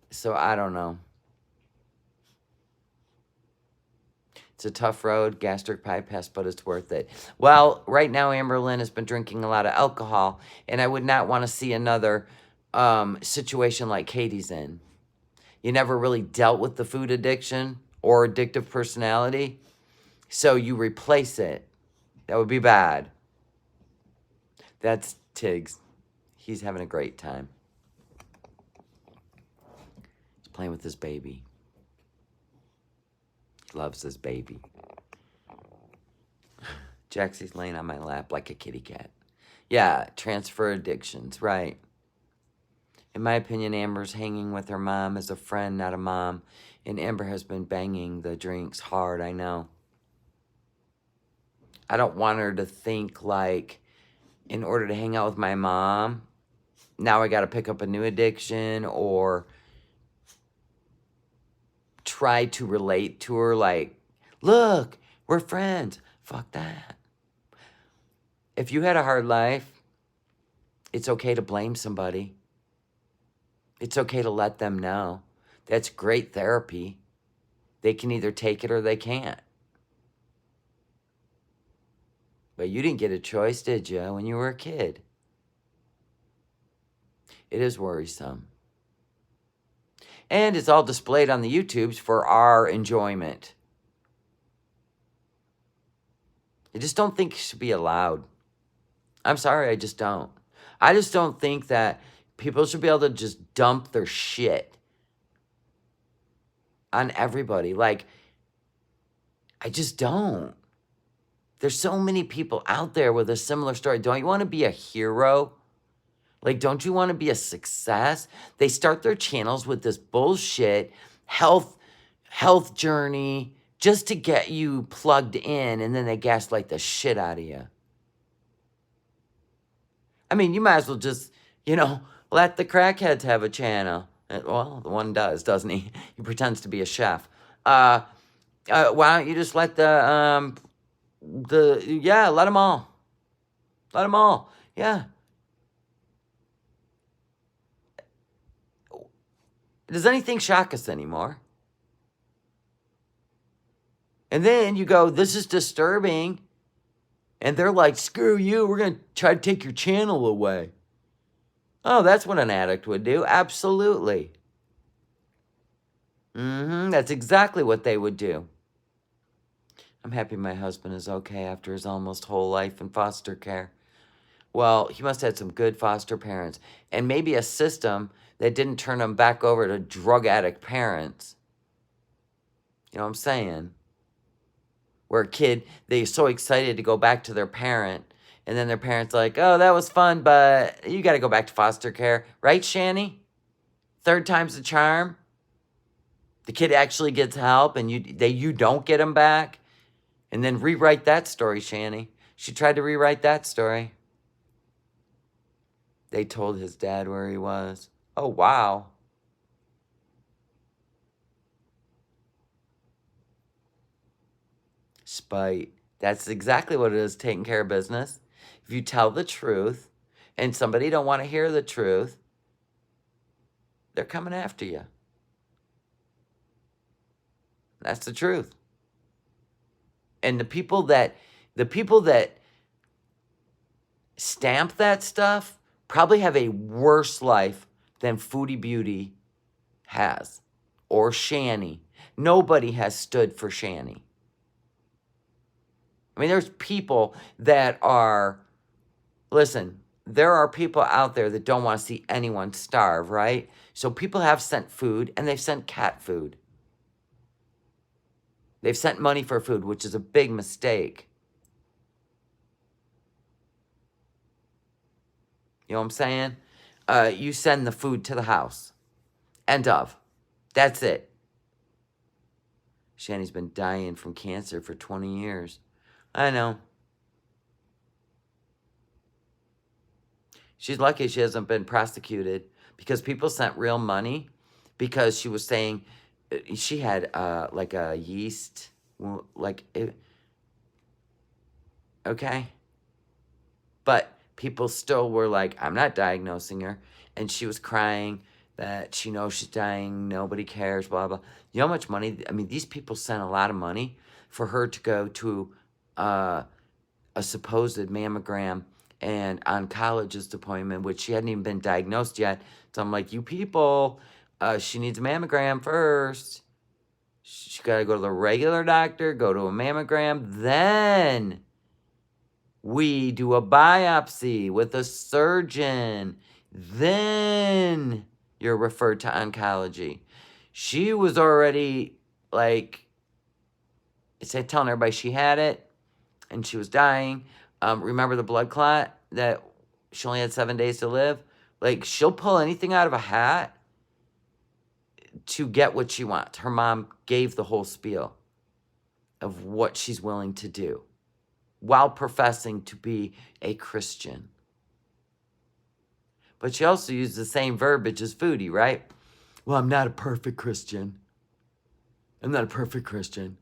So I don't know. It's a tough road, gastric bypass, but it's worth it. Well, right now Amber Lynn has been drinking a lot of alcohol, and I would not want to see another situation like Katie's in. You never really dealt with the food addiction or addictive personality, so you replace it. That would be bad. That's Tiggs. He's having a great time. He's playing with his baby. He loves his baby. Jaxie's laying on my lap like a kitty cat. Yeah, transfer addictions, right. In my opinion, Amber's hanging with her mom as a friend, not a mom. And Amber has been banging the drinks hard, I know. I don't want her to think like, in order to hang out with my mom, now I got to pick up a new addiction or try to relate to her like, look, we're friends. Fuck that. If you had a hard life, it's okay to blame somebody. It's okay to let them know. That's great therapy. They can either take it or they can't. But you didn't get a choice, did you, when you were a kid? It is worrisome. And it's all displayed on the YouTubes for our enjoyment. I just don't think it should be allowed. I'm sorry, I just don't. I just don't think that people should be able to just dump their shit on everybody. Like, I just don't. There's so many people out there with a similar story. Don't you want to be a hero? Like, don't you want to be a success? They start their channels with this bullshit health journey just to get you plugged in, and then they gaslight the shit out of you. I mean, you might as well just, let the crackheads have a channel. Well, the one does, doesn't he? He pretends to be a chef. Why don't you just let let them all. Let them all. Yeah. Does anything shock us anymore? And then you go, this is disturbing. And they're like, screw you, we're going to try to take your channel away. Oh, that's what an addict would do. Absolutely. That's exactly what they would do. I'm happy my husband is okay after his almost whole life in foster care. Well, he must have had some good foster parents. And maybe a system that didn't turn him back over to drug addict parents. You know what I'm saying? Where a kid, they're so excited to go back to their parent. And then their parent's like, oh, that was fun, but you got to go back to foster care. Right, Shani? Third time's the charm. The kid actually gets help and you don't get him back. And then rewrite that story, Shani. She tried to rewrite that story. They told his dad where he was. Oh, wow. Spite. That's exactly what it is, taking care of business. If you tell the truth and somebody don't want to hear the truth, they're coming after you. That's the truth. And the people that stamp that stuff probably have a worse life than Foodie Beauty has. Or Shani. Nobody has stood for Shani. I mean, there's people that are, listen, there are people out there that don't want to see anyone starve, right? So people have sent food, and they've sent cat food. They've sent money for food, which is a big mistake. You know what I'm saying? You send the food to the house. End of. That's it. Shani's been dying from cancer for 20 years. I know. She's lucky she hasn't been prosecuted because people sent real money because she was saying she had like a yeast, okay? But people still were like, I'm not diagnosing her. And she was crying that she knows she's dying, nobody cares, blah, blah. You know how much money? I mean, these people sent a lot of money for her to go to a supposed mammogram and oncologist appointment, which she hadn't even been diagnosed yet. So I'm like, you people, she needs a mammogram first. She got to go to the regular doctor, go to a mammogram, then we do a biopsy with a surgeon. Then you're referred to oncology. She was already, like, telling everybody she had it, and she was dying. Remember the blood clot that she only had 7 days to live? Like, she'll pull anything out of a hat to get what she wants. Her mom gave the whole spiel of what she's willing to do while professing to be a Christian. But she also used the same verbiage as Foodie, right? Well, I'm not a perfect Christian. I'm not a perfect Christian.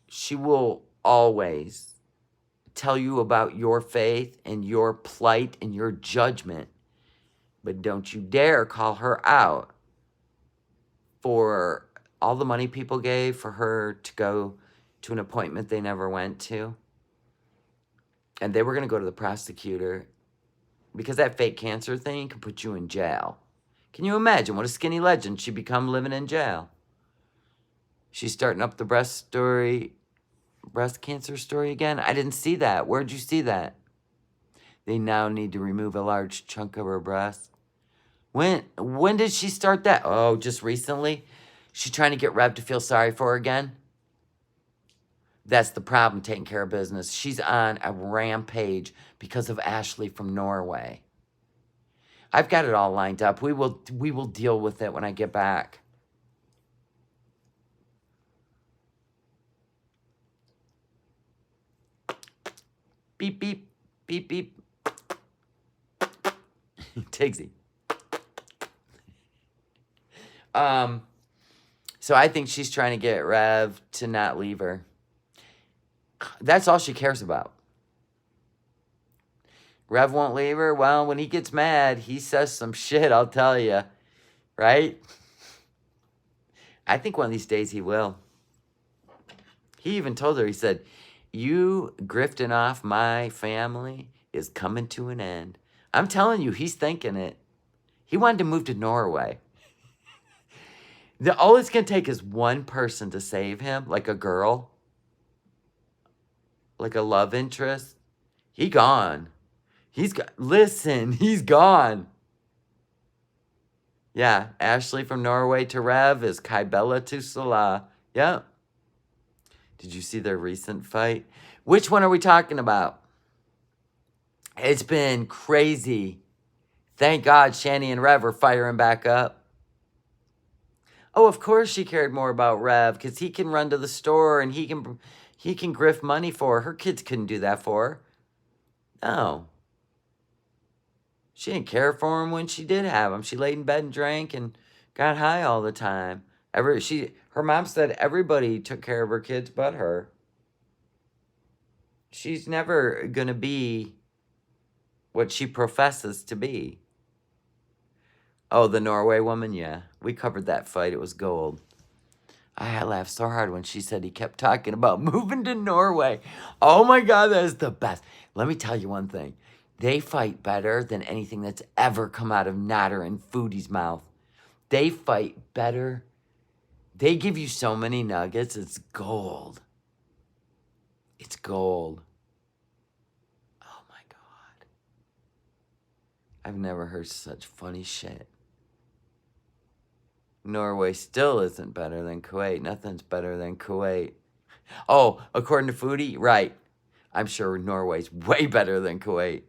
She will always tell you about your faith and your plight and your judgment. But don't you dare call her out for all the money people gave for her to go to an appointment they never went to. And they were going to go to the prosecutor because that fake cancer thing could put you in jail. Can you imagine what a skinny legend she'd become living in jail? She's starting up the breast cancer story again. I didn't see that. Where'd you see that? They now need to remove a large chunk of her breast. When did she start that? Oh, just recently? She's trying to get Rev to feel sorry for her again? That's the problem, taking care of business. She's on a rampage because of Ashley from Norway. I've got it all lined up. We will deal with it when I get back. Beep, beep, beep, beep. Tigsy. So I think she's trying to get Rev to not leave her. That's all she cares about. Rev won't leave her. Well, when he gets mad, he says some shit, I'll tell you. Right? I think one of these days he will. He even told her, he said, you grifting off my family is coming to an end. I'm telling you, he's thinking it. He wanted to move to Norway. All it's going to take is one person to save him, like a girl, like a love interest. He gone. Listen, he's gone. Yeah, Ashley from Norway to Rev is Kybella to Salah. Yep. Did you see their recent fight? Which one are we talking about? It's been crazy. Thank God Shani and Rev are firing back up. Oh, of course she cared more about Rev because he can run to the store and he can grift money for her. Her kids couldn't do that for her. No. She didn't care for him when she did have him. She laid in bed and drank and got high all the time. Her mom said everybody took care of her kids but her. She's never going to be what she professes to be. Oh, the Norway woman? Yeah. We covered that fight. It was gold. I laughed so hard when she said he kept talking about moving to Norway. Oh my God, that is the best. Let me tell you one thing. They fight better than anything that's ever come out of Natter and Foodie's mouth. They fight better. They give you so many nuggets. It's gold. It's gold. Oh my God. I've never heard such funny shit. Norway still isn't better than Kuwait. Nothing's better than Kuwait. Oh, according to Foodie? Right. I'm sure Norway's way better than Kuwait.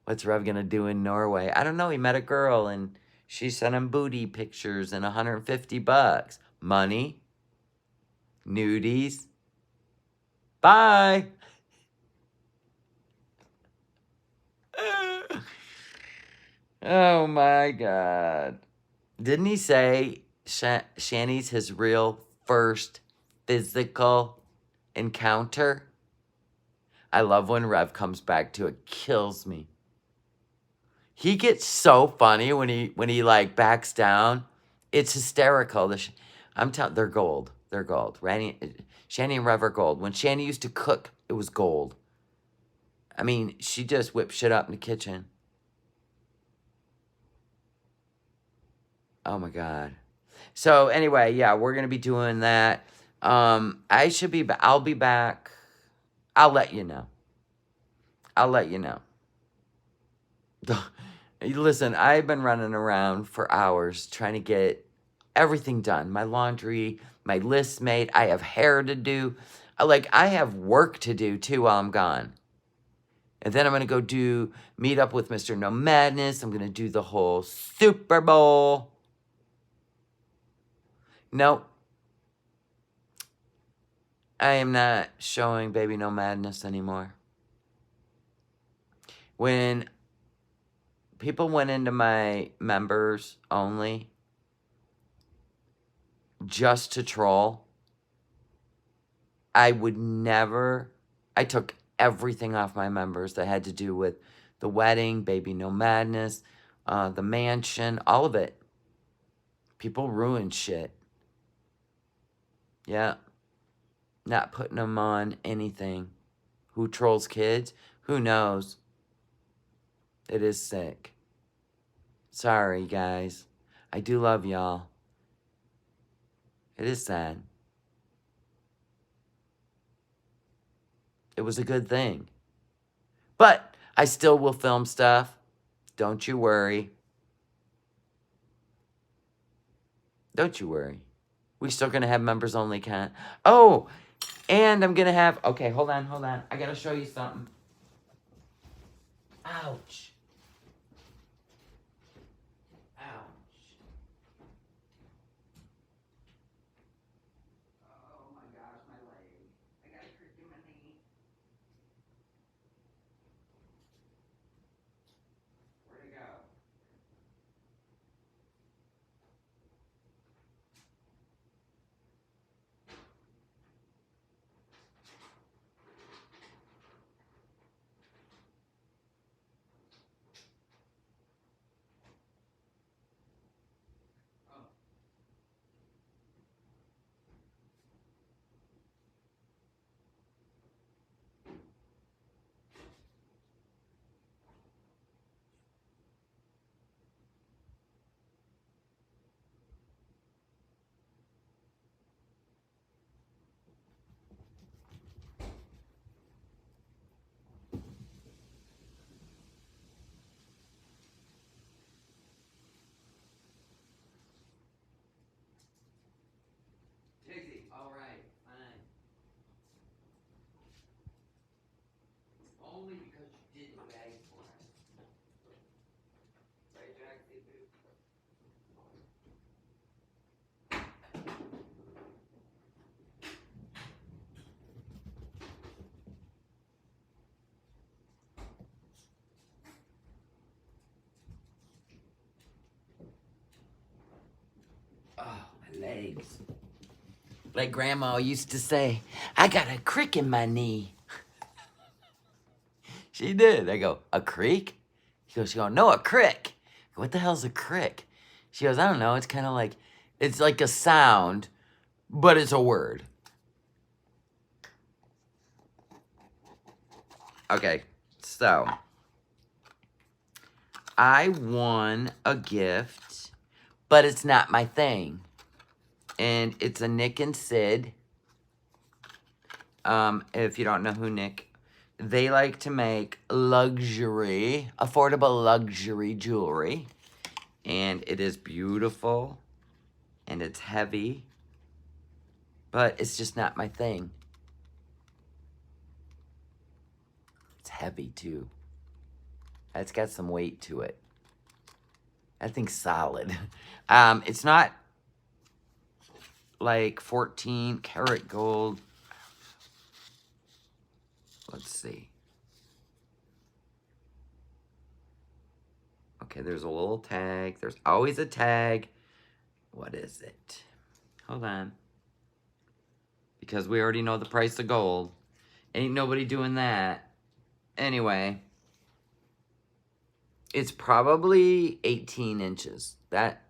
What's Rev gonna do in Norway? I don't know. He met a girl and she sent him booty pictures and $150. Money. Nudies. Bye. Oh my God. Didn't he say Shani's his real first physical encounter? I love when Rev comes back to it. Kills me. He gets so funny when he like backs down. It's hysterical. I'm telling, they're gold. They're gold. Shani and Rev are gold. When Shani used to cook, it was gold. I mean, she just whipped shit up in the kitchen. Oh my God. So anyway, yeah, we're gonna be doing that. I'll be back. I'll let you know. I'll let you know. Listen, I've been running around for hours trying to get everything done. My laundry, my list made. I have hair to do. I have work to do too while I'm gone. And then I'm going to go meet up with Mr. NOmadness. I'm going to do the whole Super Bowl. Nope. I am not showing Baby NOmadness anymore. When people went into my members only just to troll, I took everything off my members that had to do with the wedding, Baby NOmadness, the mansion, all of it. People ruin shit. Yeah. Not putting them on anything. Who trolls kids? Who knows? It is sick. Sorry, guys. I do love y'all. It is sad. It was a good thing. But I still will film stuff. Don't you worry. Don't you worry. We're still going to have members only content. Oh, and I'm going to have... Okay, hold on. I got to show you something. Ouch. Oh my gosh, my leg. I got a crick in my knee. Where'd it go? crigs. Like Grandma used to say, I got a crick in my knee. She did. I go, a creek? She goes, no, a crick. I go, what the hell's a crick? She goes, I don't know. It's kind of like, it's like a sound, but it's a word. Okay, so I won a gift, but it's not my thing. And it's a Nick and Sid. If you don't know who Nick, they like to make luxury, affordable luxury jewelry. And it is beautiful. And it's heavy. But it's just not my thing. It's heavy too. It's got some weight to it. That thing's solid. It's not like 14 karat gold. Let's see. Okay, there's a little tag. There's always a tag. What is it? Hold on. Because we already know the price of gold. Ain't nobody doing that. Anyway. It's probably 18 inches. That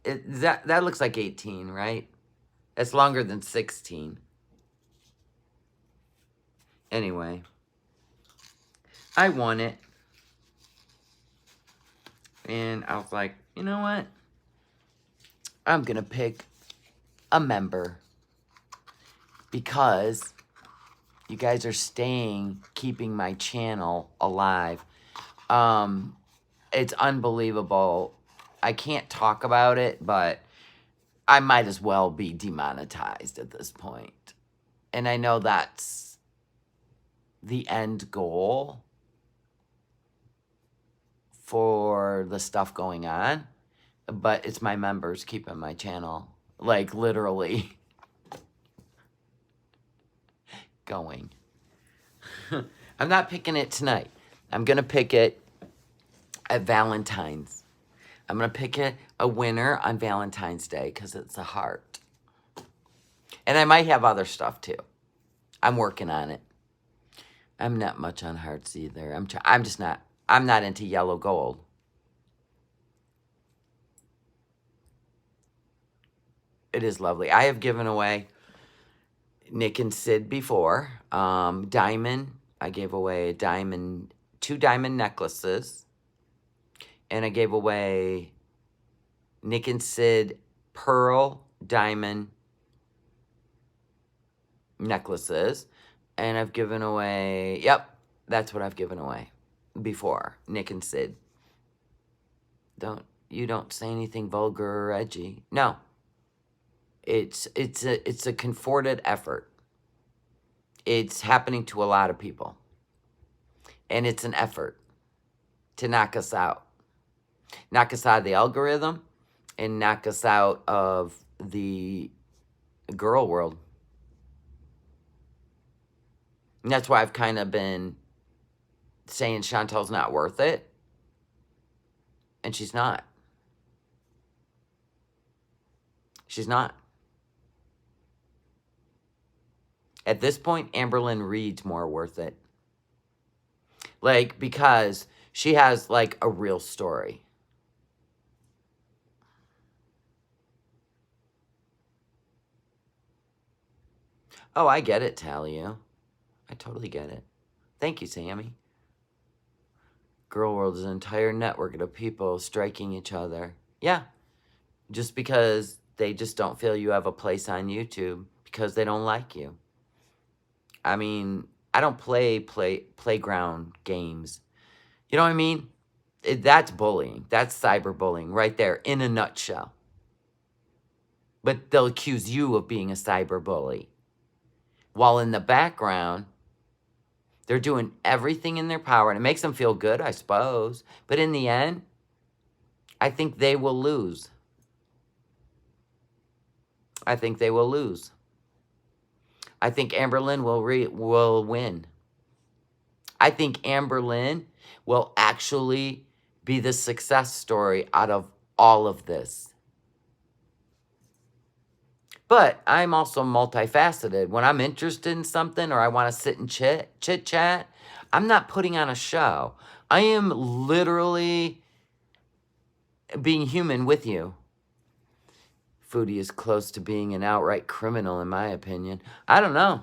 looks like 18, right? It's longer than 16. Anyway. I won it. And I was like, you know what? I'm going to pick a member. Because you guys are keeping my channel alive. It's unbelievable. I can't talk about it, but I might as well be demonetized at this point. And I know that's the end goal for the stuff going on, but it's my members keeping my channel, like, literally going. I'm not picking it tonight. I'm going to pick it at Valentine's. I'm going to pick a winner on Valentine's Day because it's a heart. And I might have other stuff too. I'm working on it. I'm not much on hearts either. I'm not into yellow gold. It is lovely. I have given away Nick and Sid before. Diamond. I gave away two diamond necklaces. And I gave away Nick and Sid pearl diamond necklaces. And I've given away, yep, that's what I've given away before. Nick and Sid. You don't say anything vulgar or edgy. No. It's a concerted effort. It's happening to a lot of people. And it's an effort to knock us out. Knock us out of the algorithm and knock us out of the girl world. And that's why I've kind of been saying Chantel's not worth it. And she's not. She's not. At this point, Amberlynn Reed's more worth it. Like, because she has, like, a real story. Oh, I get it, Talia. I totally get it. Thank you, Sammy. Girl World is an entire network of people striking each other. Yeah. Just because they just don't feel you have a place on YouTube. Because they don't like you. I mean, I don't play playground games. You know what I mean? That's bullying. That's cyberbullying right there in a nutshell. But they'll accuse you of being a cyberbully. While in the background, they're doing everything in their power. And it makes them feel good, I suppose. But in the end, I think they will lose. I think they will lose. I think Amberlynn will win. I think Amberlynn will actually be the success story out of all of this. But I'm also multifaceted. When I'm interested in something or I want to sit and chit chat, I'm not putting on a show. I am literally being human with you. Foodie is close to being an outright criminal, in my opinion. I don't know.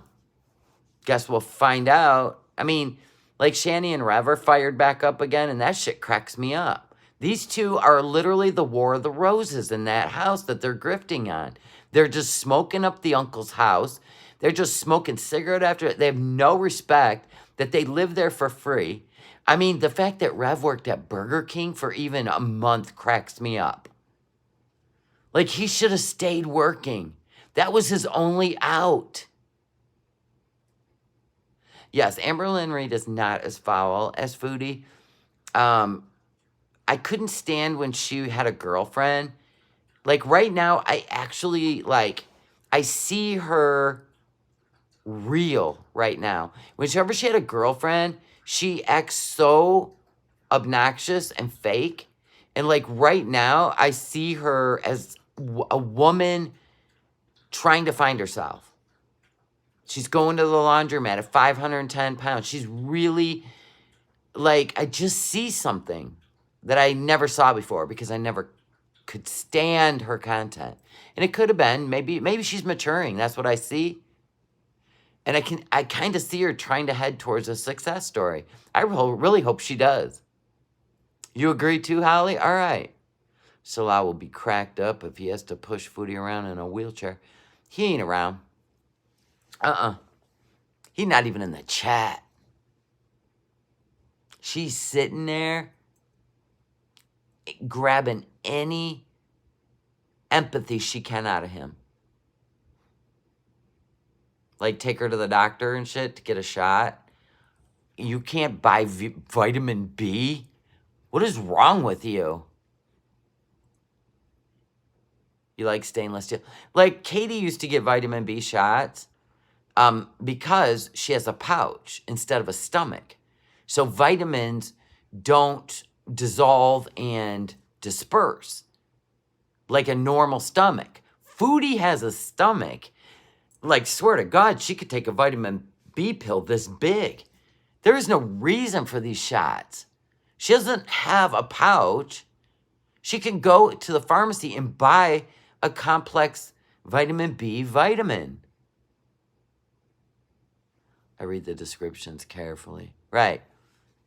Guess we'll find out. I mean, like Shani and Rev are fired back up again, and that shit cracks me up. These two are literally the War of the Roses in that house that they're grifting on. They're just smoking up the uncle's house. They're just smoking cigarette after it. They have no respect that they live there for free. I mean, the fact that Rev worked at Burger King for even a month cracks me up. Like, he should have stayed working. That was his only out. Yes, Amber Lynn Reed is not as foul as Foodie. I couldn't stand when she had a girlfriend. Like, right now, I actually, like, I see her real right now. Whenever she had a girlfriend, she acts so obnoxious and fake. And, like, right now, I see her as a woman trying to find herself. She's going to the laundromat at 510 pounds. She's really, like, I just see something that I never saw before because I never could stand her content. And it could have been, maybe she's maturing. That's what I see. And I kind of see her trying to head towards a success story. I really hope she does. You agree too, Holly? All right. Salah will be cracked up if he has to push Foodie around in a wheelchair. He ain't around. He's not even in the chat. She's sitting there grabbing any empathy she can out of him. Like, take her to the doctor and shit to get a shot. You can't buy vitamin B? What is wrong with you? You like stainless steel? Like, Katie used to get vitamin B shots because she has a pouch instead of a stomach. So vitamins don't dissolve and disperse like a normal stomach. Foodie has a stomach. Like, swear to God, she could take a vitamin B pill this big. There is no reason for these shots. She doesn't have a pouch. She can go to the pharmacy and buy a complex vitamin B vitamin. I read the descriptions carefully. Right.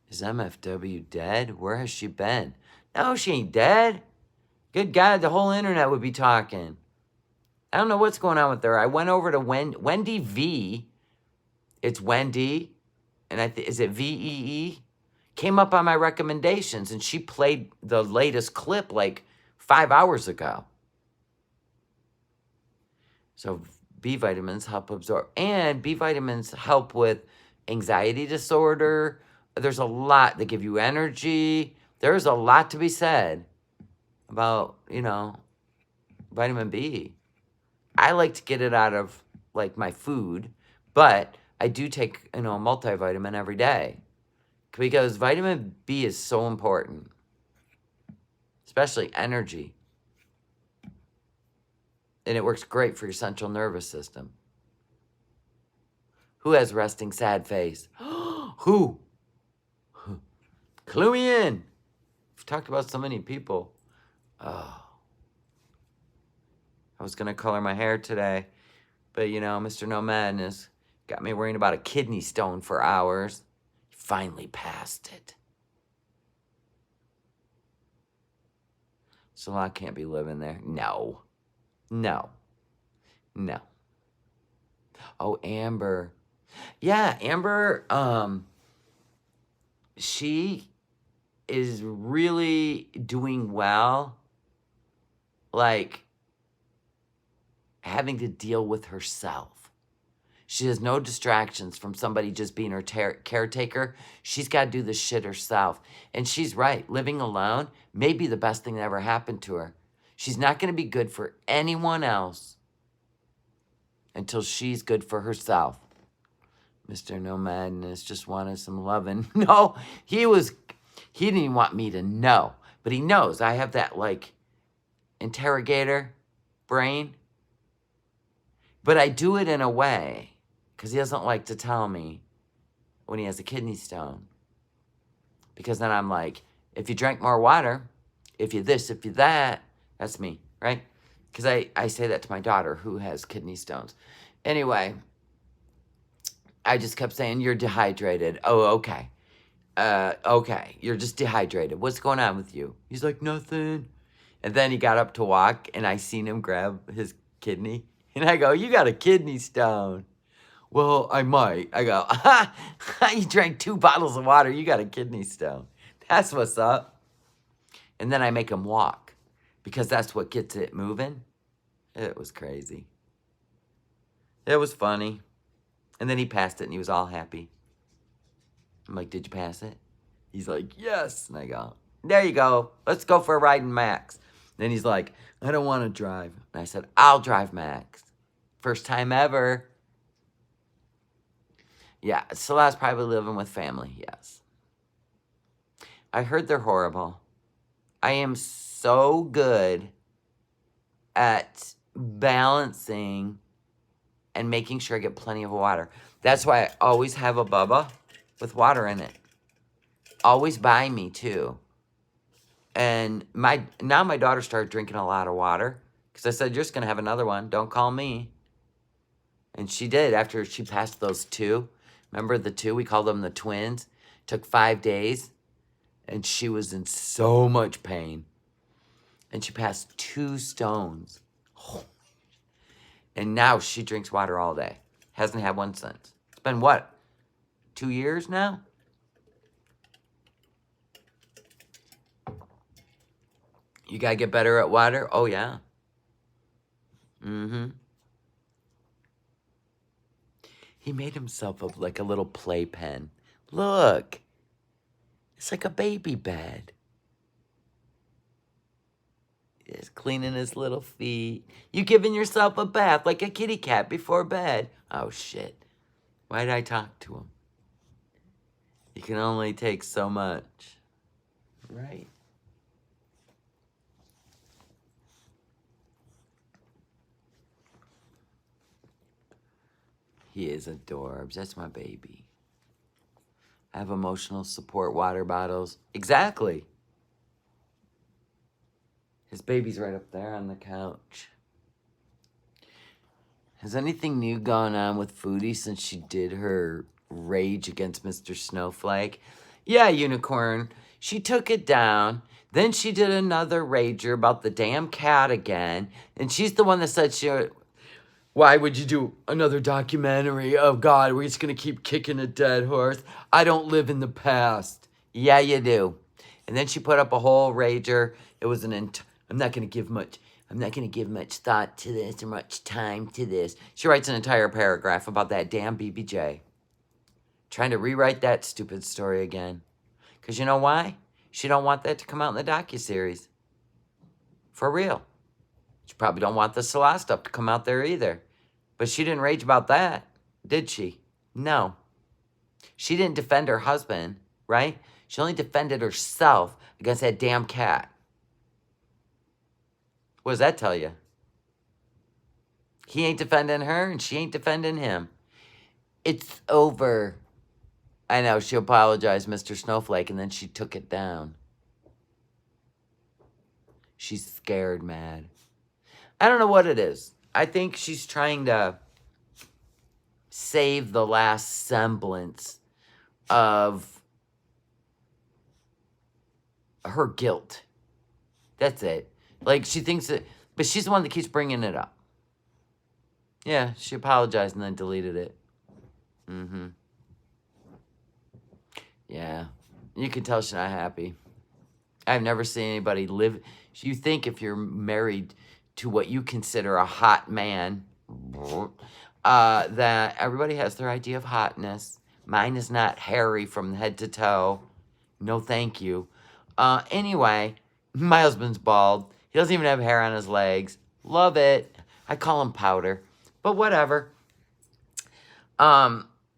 Is MFW dead? Where has she been? No, she ain't dead. Good God, the whole internet would be talking. I don't know what's going on with her. I went over to Wendy V. It's Wendy. And is it VEE? Came up on my recommendations, and she played the latest clip like 5 hours ago. So B vitamins help absorb. And B vitamins help with anxiety disorder. There's a lot. They give you energy. There's a lot to be said about, vitamin B. I like to get it out of, like, my food, but I do take, a multivitamin every day because vitamin B is so important, especially energy. And it works great for your central nervous system. Who has resting sad face? Who? Clue me in. We've talked about so many people. Oh. I was going to color my hair today, but, Mr. No Madness got me worrying about a kidney stone for hours. He finally passed it. Salah can't be living there. No. Oh, Amber. Yeah, Amber, she is really doing well. Like, having to deal with herself. She has no distractions from somebody just being her caretaker. She's got to do this shit herself. And she's right. Living alone may be the best thing that ever happened to her. She's not going to be good for anyone else until she's good for herself. Mr. No Madness just wanted some loving. No, he didn't even want me to know. But he knows I have that, like, interrogator brain. But I do it in a way, because he doesn't like to tell me when he has a kidney stone. Because then I'm like, if you drank more water, if you this, if you that, that's me, right? Because I say that to my daughter who has kidney stones. Anyway, I just kept saying, you're dehydrated. Oh, okay. Okay, you're just dehydrated. What's going on with you? He's like, nothing. And then he got up to walk, and I seen him grab his kidney. And I go, you got a kidney stone. Well, I might. I go, ha! You drank 2 bottles of water. You got a kidney stone. That's what's up. And then I make him walk because that's what gets it moving. It was crazy. It was funny. And then he passed it, and he was all happy. I'm like, did you pass it? He's like, yes. And I go, there you go. Let's go for a ride in Max. Then he's like, I don't want to drive. And I said, I'll drive Max. First time ever. Yeah, Celeste's probably living with family, yes. I heard they're horrible. I am so good at balancing and making sure I get plenty of water. That's why I always have a Bubba with water in it. Always by me, too. And now my daughter started drinking a lot of water. Because I said, you're just going to have another one. Don't call me. And she did after she passed those 2. Remember the 2? We called them the twins. Took 5 days. And she was in so much pain. And she passed 2 stones. And now she drinks water all day. Hasn't had one since. It's been what? 2 years now? You gotta get better at water? Oh, yeah. Mm-hmm. He made himself like a little playpen. Look. It's like a baby bed. He's cleaning his little feet. You giving yourself a bath like a kitty cat before bed. Oh, shit. Why did I talk to him? You can only take so much. Right. He is adorbs. That's my baby. I have emotional support water bottles. Exactly. His baby's right up there on the couch. Has anything new gone on with Foodie since she did her rage against Mr. Snowflake? Yeah, Unicorn. She took it down. Then she did another rager about the damn cat again. And she's the one that said why would you do another documentary? Oh, God, we're just going to keep kicking a dead horse. I don't live in the past. Yeah, you do. And then she put up a whole rager. It was I'm not going to give much thought to this or much time to this. She writes an entire paragraph about that damn BBJ. Trying to rewrite that stupid story again. Because you know why? She don't want that to come out in the docuseries. For real. She probably don't want the Salah stuff to come out there either. But she didn't rage about that, did she? No. She didn't defend her husband, right? She only defended herself against that damn cat. What does that tell you? He ain't defending her, and she ain't defending him. It's over. I know, she apologized, Mr. Snowflake, and then she took it down. She's scared mad. I don't know what it is. I think she's trying to save the last semblance of her guilt. That's it. Like, she thinks that, but she's the one that keeps bringing it up. Yeah, she apologized and then deleted it. Mm-hmm. Yeah. You can tell she's not happy. I've never seen anybody live. You think if you're married to what you consider a hot man, that everybody has their idea of hotness. Mine is not hairy from head to toe. No, thank you. Anyway, my husband's bald. He doesn't even have hair on his legs. Love it. I call him powder. But whatever.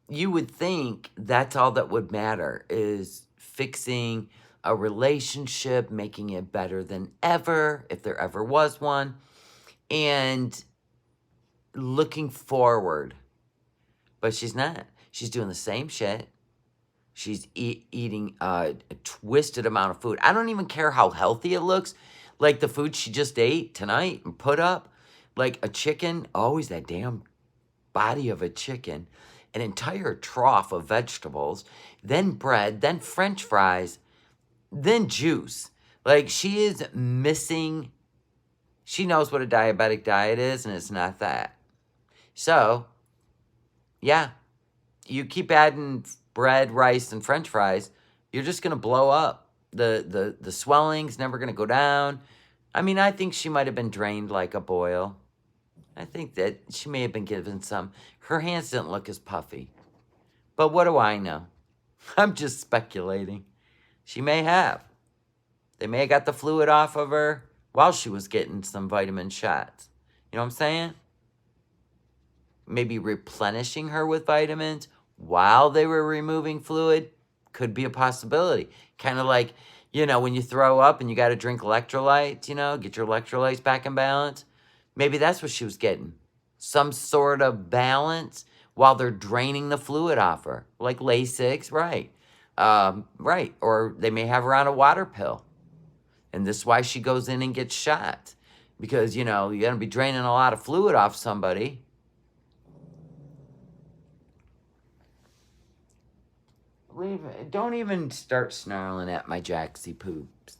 You would think that's all that would matter is fixing a relationship, making it better than ever, if there ever was one. And looking forward. But she's not. She's doing the same shit. She's eating a twisted amount of food. I don't even care how healthy it looks. Like the food she just ate tonight and put up. Like a chicken, always that damn body of a chicken. An entire trough of vegetables. Then bread, then French fries, then juice. Like she is missing. She knows what a diabetic diet is, and it's not that. So, yeah, you keep adding bread, rice, and French fries, you're just gonna blow up. The swelling's never gonna go down. I mean, I think she might have been drained like a boil. I think that she may have been given some. Her hands didn't look as puffy. But what do I know? I'm just speculating. She may have. They may have got the fluid off of her while she was getting some vitamin shots. You know what I'm saying? Maybe replenishing her with vitamins while they were removing fluid could be a possibility. Kind of like, you know, when you throw up and you got to drink electrolytes, you know, get your electrolytes back in balance. Maybe that's what she was getting. Some sort of balance while they're draining the fluid off her. Like Lasix, right. Right. Or they may have her on a water pill. And this is why she goes in and gets shot. Because, you know, you're going to be draining a lot of fluid off somebody. Don't even start snarling at my Jaxie poops.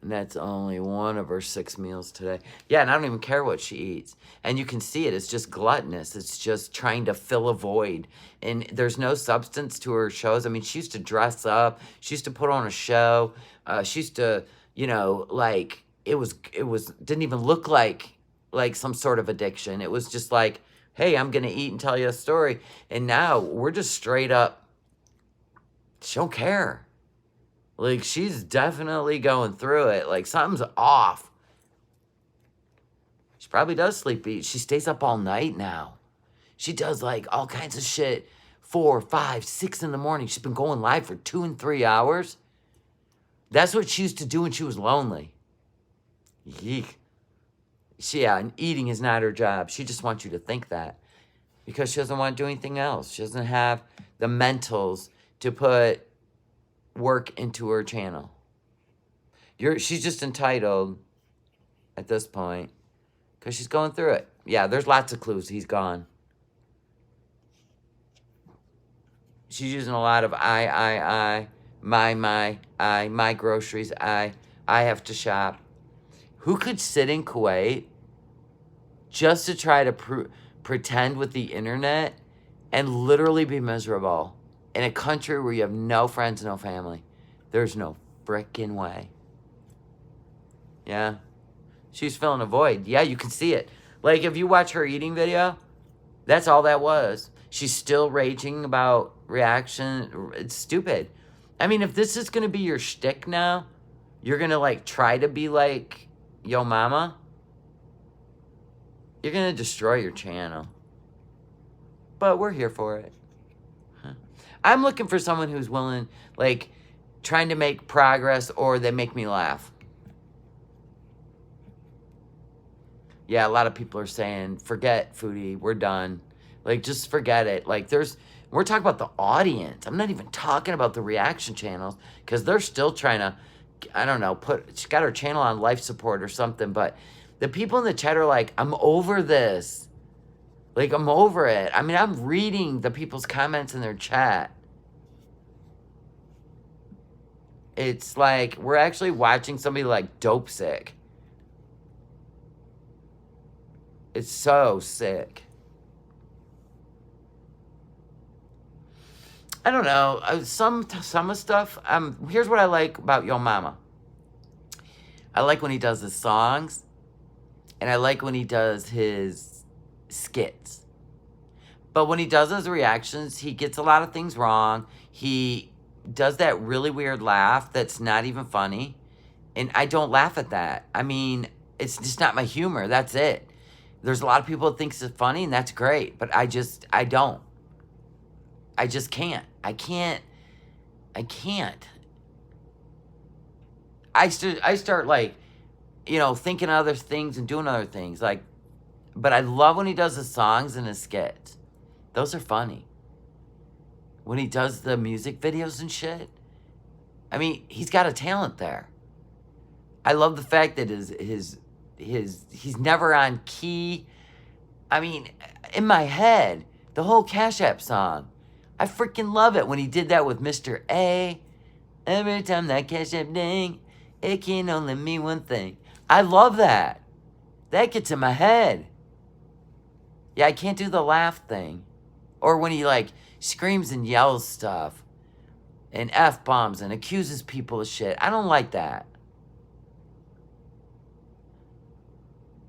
And that's only one of her 6 meals today. Yeah, and I don't even care what she eats. And you can see it. It's just gluttonous. It's just trying to fill a void. And there's no substance to her shows. I mean, she used to dress up. She used to put on a show. She used to, you know, like, didn't even look like some sort of addiction. It was just like, hey, I'm going to eat and tell you a story. And now we're just straight up, she don't care. Like, she's definitely going through it. Like, something's off. She probably does sleep eat. She stays up all night now. She does, like, all kinds of shit. 4, 5, 6 in the morning. She's been going live for 2 and 3 hours. That's what she used to do when she was lonely. Yeek. Yeah, and eating is not her job. She just wants you to think that. Because she doesn't want to do anything else. She doesn't have the mentals to put work into her channel. She's just entitled at this point because she's going through it. Yeah, there's lots of clues. He's gone. She's using a lot of I, my groceries, I have to shop. Who could sit in Kuwait just to try to pretend with the internet and literally be miserable? In a country where you have no friends, no family. There's no frickin' way. Yeah. She's filling a void. Yeah, you can see it. Like, if you watch her eating video, that's all that was. She's still raging about reaction. It's stupid. I mean, if this is going to be your shtick now, you're going to, like, try to be like Yo Mama, you're going to destroy your channel. But we're here for it. I'm looking for someone who's willing, like, trying to make progress or they make me laugh. Yeah, a lot of people are saying, forget Foodie, we're done. Like, just forget it. Like, we're talking about the audience. I'm not even talking about the reaction channels because they're still trying to, I don't know, she got her channel on life support or something. But the people in the chat are like, I'm over this. Like, I'm over it. I mean, I'm reading the people's comments in their chat. It's like we're actually watching somebody like dope sick. It's so sick. I don't know. Some of stuff. Here's what I like about Yo Mama. I like when he does his songs. And I like when he does his skits. But when he does his reactions, he gets a lot of things wrong. He does that really weird laugh that's not even funny. And I don't laugh at that. I mean, it's just not my humor. That's it. There's a lot of people that think it's funny, and that's great. But I don't. I just can't. I can't. I start like, you know, thinking other things and doing other things. Like, But I love when he does the songs and his skits. Those are funny. When he does the music videos and shit. I mean, he's got a talent there. I love the fact that he's never on key. I mean, in my head, the whole Cash App song, I freaking love it when he did that with Mr. A. Every time that Cash App ding, it can only mean one thing. I love that. That gets in my head. Yeah, I can't do the laugh thing. Or when he like screams and yells stuff and F-bombs and accuses people of shit. I don't like that.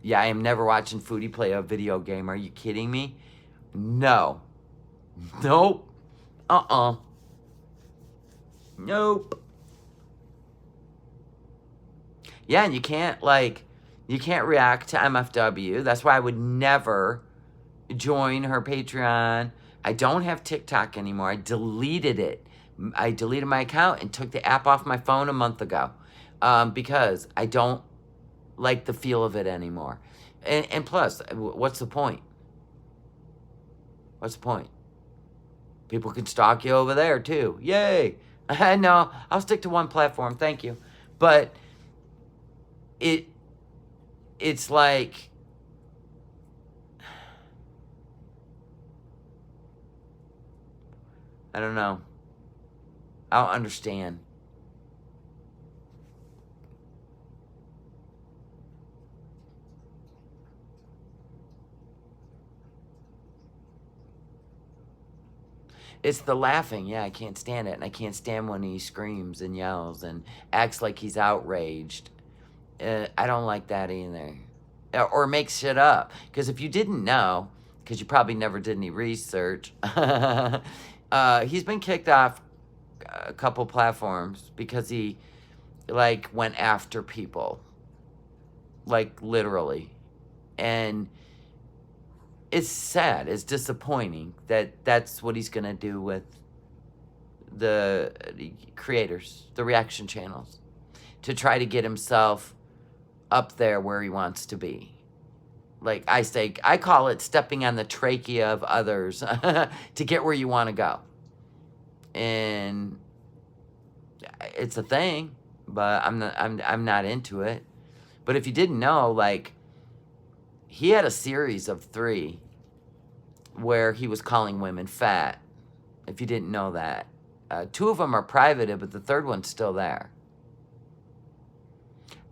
Yeah, I am never watching Foodie play a video game. Are you kidding me? No. Nope. Nope. Yeah, and you can't react to MFW. That's why I would never join her Patreon. I don't have TikTok anymore. I deleted it. I deleted my account and took the app off my phone a month ago because I don't like the feel of it anymore. And plus, what's the point? What's the point? People can stalk you over there too. Yay! No, I'll stick to one platform. Thank you. But it's like I don't know. I don't understand. It's the laughing. Yeah, I can't stand it. And I can't stand when he screams and yells and acts like he's outraged. I don't like that either. Or makes shit up. Because if you didn't know, because you probably never did any research, he's been kicked off a couple platforms because he, like, went after people. Like, literally. And it's sad. It's disappointing that that's what he's going to do with the creators, the reaction channels, to try to get himself up there where he wants to be. Like I say, I call it stepping on the trachea of others to get where you want to go. And it's a thing, but I'm not into it. But if you didn't know, like, he had a series of 3 where he was calling women fat. If you didn't know that. 2 of them are privated, but the 3rd one's still there.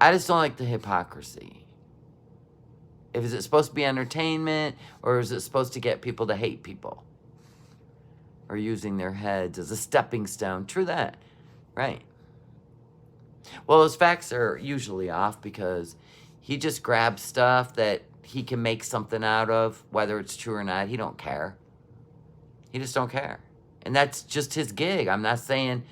I just don't like the hypocrisy. Is it supposed to be entertainment, or is it supposed to get people to hate people? Or using their heads as a stepping stone? True that. Right. Well, his facts are usually off because he just grabs stuff that he can make something out of, whether it's true or not. He don't care. He just don't care. And that's just his gig. I'm not saying,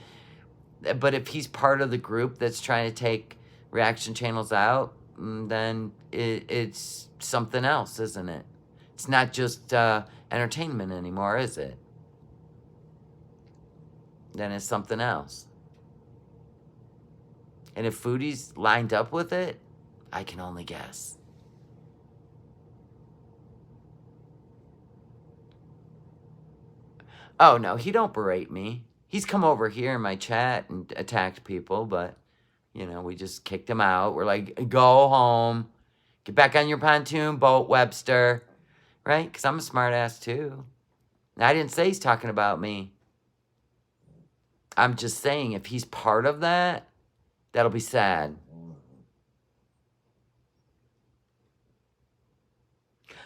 but if he's part of the group that's trying to take reaction channels out, then it's something else, isn't it? It's not just entertainment anymore, is it? Then it's something else. And if Foodie's lined up with it, I can only guess. Oh, no, he don't berate me. He's come over here in my chat and attacked people, but, you know, we just kicked him out. We're like, go home. Get back on your pontoon boat, Webster. Right? Because I'm a smart ass, too. And I didn't say he's talking about me. I'm just saying if he's part of that, that'll be sad.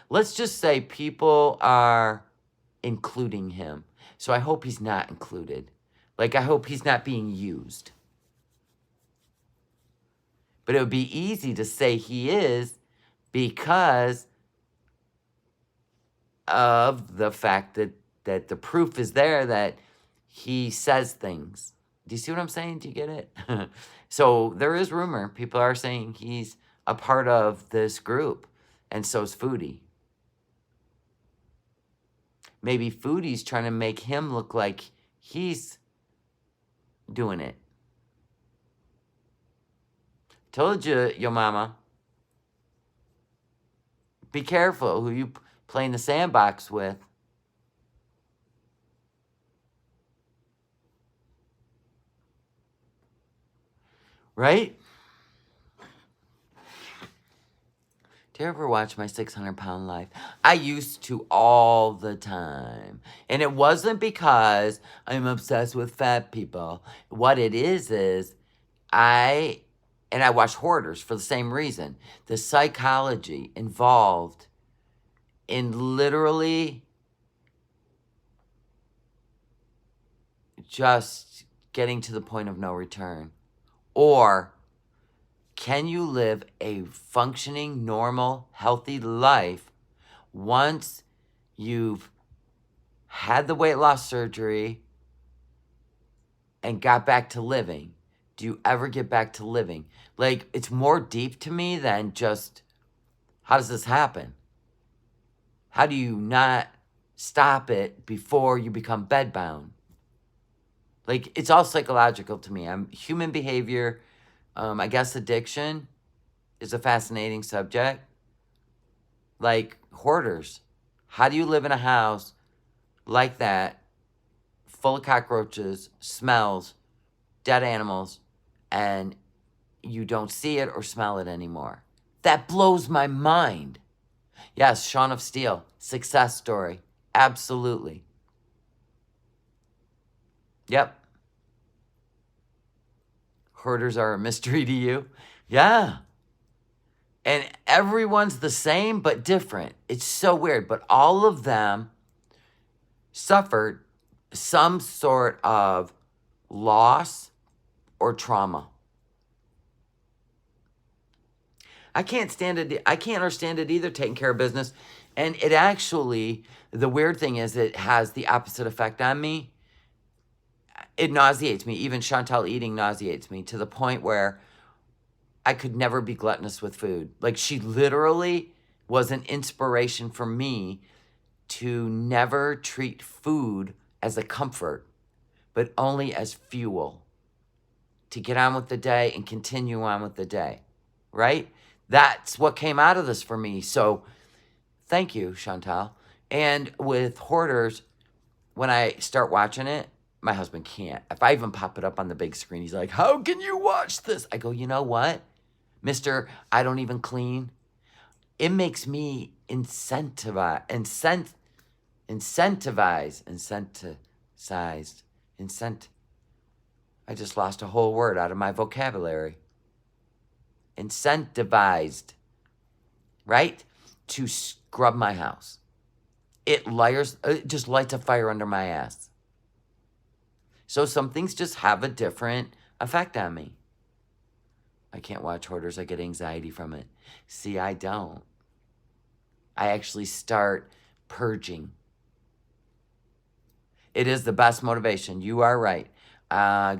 Let's just say people are including him. So I hope he's not included. Like, I hope he's not being used. But it would be easy to say he is because of the fact that the proof is there that he says things. Do you see what I'm saying? Do you get it? So there is rumor. People are saying he's a part of this group. And so's Foodie. Maybe Foodie's trying to make him look like he's doing it. Told you, yo mama. Be careful who you play in the sandbox with. Right? Do you ever watch My 600-Pound Life? I used to all the time. And it wasn't because I'm obsessed with fat people. What it is I watch Hoarders for the same reason. The psychology involved in literally just getting to the point of no return. Or can you live a functioning, normal, healthy life once you've had the weight loss surgery and got back to living? Do you ever get back to living? Like, it's more deep to me than just, how does this happen? How do you not stop it before you become bedbound? Like, it's all psychological to me. Human behavior, I guess addiction is a fascinating subject. Like, hoarders. How do you live in a house like that, full of cockroaches, smells, dead animals, and you don't see it or smell it anymore? That blows my mind. Yes, Shaun of Steel, success story. Absolutely. Yep. Hoarders are a mystery to you? Yeah. And everyone's the same but different. It's so weird. But all of them suffered some sort of loss or trauma. I can't stand it. I can't understand it either, taking care of business. And it actually, the weird thing is it has the opposite effect on me. It nauseates me. Even Chantal eating nauseates me to the point where I could never be gluttonous with food. Like, she literally was an inspiration for me to never treat food as a comfort, but only as fuel to get on with the day and continue on with the day, right? That's what came out of this for me. So thank you, Chantal. And with Hoarders, when I start watching it, my husband can't. If I even pop it up on the big screen, he's like, how can you watch this? I go, you know what, Mr. I don't even clean. It makes me incentivized. I just lost a whole word out of my vocabulary. Incentivized, right? To scrub my house. It just lights a fire under my ass. So some things just have a different effect on me. I can't watch Hoarders. I get anxiety from it. See, I don't. I actually start purging. It is the best motivation. You are right.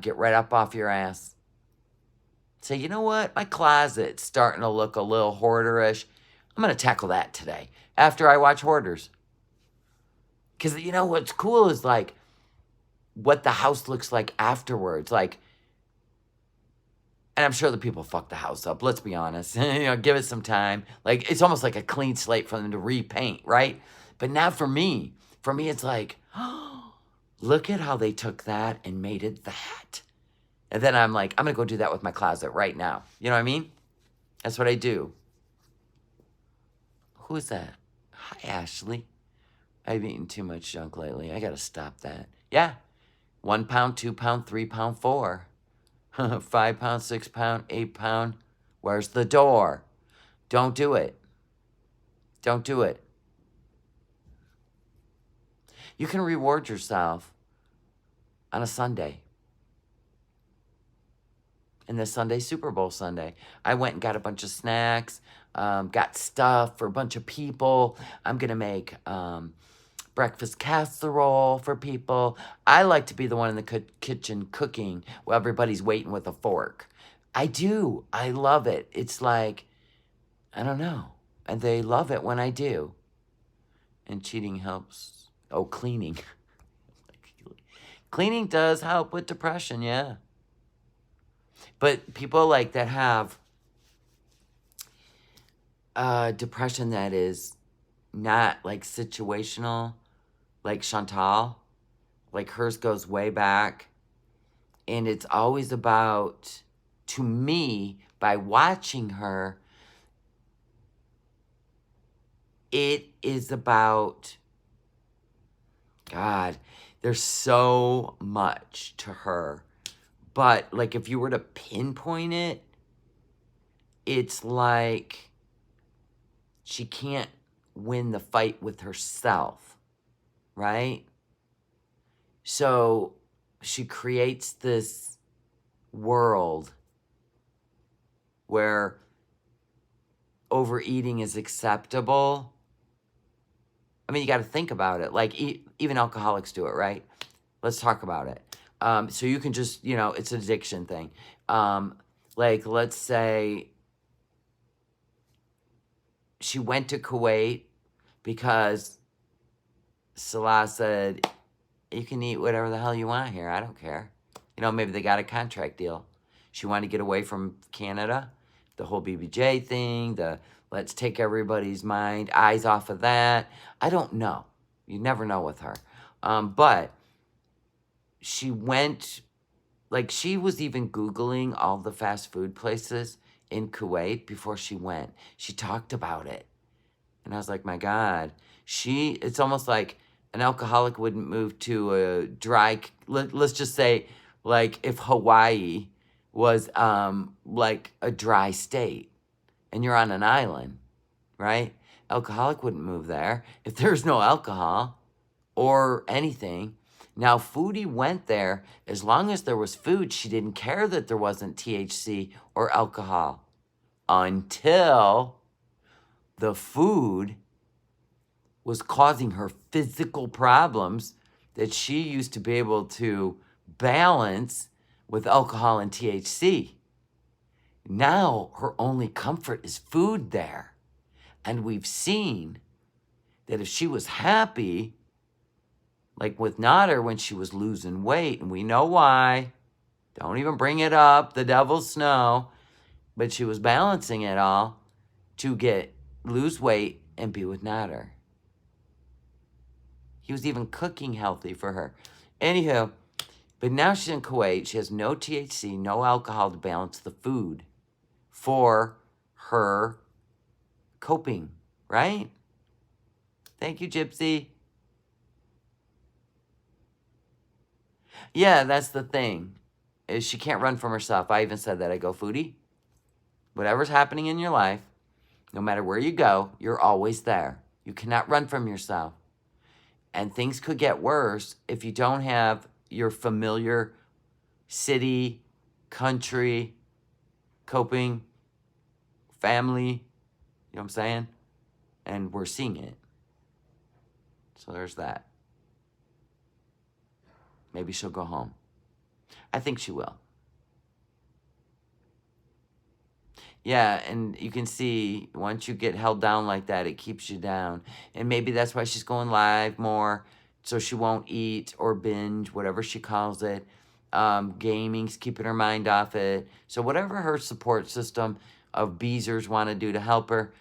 Get right up off your ass. Say, you know what? My closet's starting to look a little hoarderish. I'm going to tackle that today after I watch Hoarders. Because, you know, what's cool is, like, what the house looks like afterwards. Like, and I'm sure the people fuck the house up. Let's be honest. Give it some time. Like, it's almost like a clean slate for them to repaint, right? But now for me, it's like, oh, look at how they took that and made it that. And then I'm like, I'm going to go do that with my closet right now. You know what I mean? That's what I do. Who is that? Hi, Ashley. I've eaten too much junk lately. I got to stop that. Yeah. 1 pound, 2 pound, 3 pound, 4. 5 pound, 6 pound, 8 pound. Where's the door? Don't do it. Don't do it. You can reward yourself on a Sunday. And this Sunday, Super Bowl Sunday, I went and got a bunch of snacks, got stuff for a bunch of people. I'm going to make breakfast casserole for people. I like to be the one in the kitchen cooking while everybody's waiting with a fork. I do. I love it. It's like, I don't know. And they love it when I do. And cheating helps. Oh, cleaning. Cleaning does help with depression, yeah. But people like that have depression that is not like situational, like Chantal. Like hers goes way back. And it's always about, to me, by watching her, it is about, God, there's so much to her. But, like, if you were to pinpoint it, it's like she can't win the fight with herself, right? So she creates this world where overeating is acceptable. I mean, you got to think about it. Like, even alcoholics do it, right? Let's talk about it. So you can just, it's an addiction thing. Like, let's say she went to Kuwait because Salah said, you can eat whatever the hell you want here. I don't care. Maybe they got a contract deal. She wanted to get away from Canada. The whole BBJ thing, the let's take everybody's eyes off of that. I don't know. You never know with her. But she went, like she was even Googling all the fast food places in Kuwait before she went. She talked about it. And I was like, my God. It's almost like an alcoholic wouldn't move to a dry, let's just say, like if Hawaii was like a dry state and you're on an island, right? Alcoholic wouldn't move there if there's no alcohol or anything. Now, Foodie went there. As long as there was food, she didn't care that there wasn't THC or alcohol until the food was causing her physical problems that she used to be able to balance with alcohol and THC. Now her only comfort is food there. And we've seen that if she was happy, like with Nader when she was losing weight, and we know why, don't even bring it up, the devil's snow, but she was balancing it all to lose weight and be with Nader. He was even cooking healthy for her. Anywho, but now she's in Kuwait. She has no THC, no alcohol to balance the food for her coping, right? Thank you, Gypsy. Yeah, that's the thing, is she can't run from herself. I even said that. I go, Foodie, whatever's happening in your life, no matter where you go, you're always there. You cannot run from yourself. And things could get worse if you don't have your familiar city, country, coping, family, you know what I'm saying? And we're seeing it. So there's that. Maybe she'll go home. I think she will. Yeah, and you can see once you get held down like that, it keeps you down. And maybe that's why she's going live more, so she won't eat or binge, whatever she calls it. Gaming's keeping her mind off it. So whatever her support system of Beezers want to do to help her,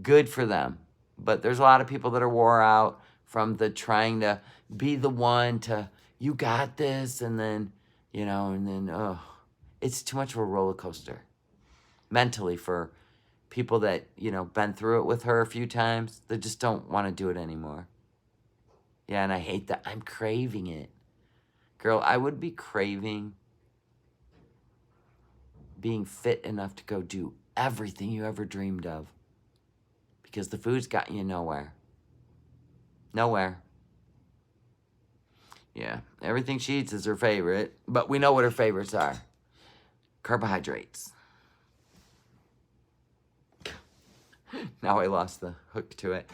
good for them. But there's a lot of people that are wore out from the trying to be the one to, you got this, and then, it's too much of a roller coaster. Mentally for people that, been through it with her a few times, they just don't want to do it anymore. Yeah, and I hate that. I'm craving it. Girl, I would be craving being fit enough to go do everything you ever dreamed of. Because the food's got you nowhere. Nowhere. Yeah, everything she eats is her favorite, but we know what her favorites are. Carbohydrates. Now I lost the hook to it.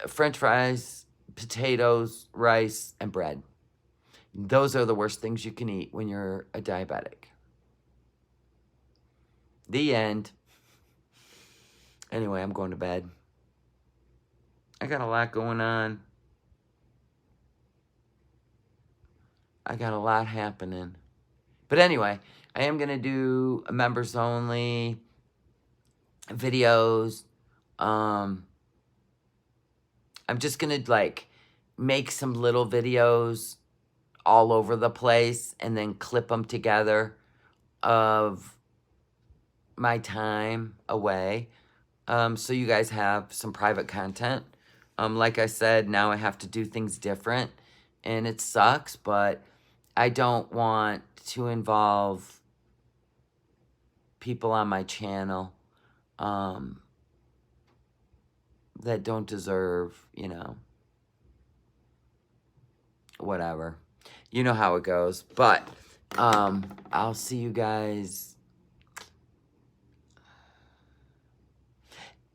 French fries, potatoes, rice, and bread. Those are the worst things you can eat when you're a diabetic. The end. Anyway, I'm going to bed. I got a lot going on. I got a lot happening. But anyway, I am going to do a members only videos. I'm just going to like make some little videos all over the place and then clip them together of my time away. So you guys have some private content. Like I said, now I have to do things different and it sucks, but I don't want to involve people on my channel that don't deserve, you know, whatever. You know how it goes. But I'll see you guys.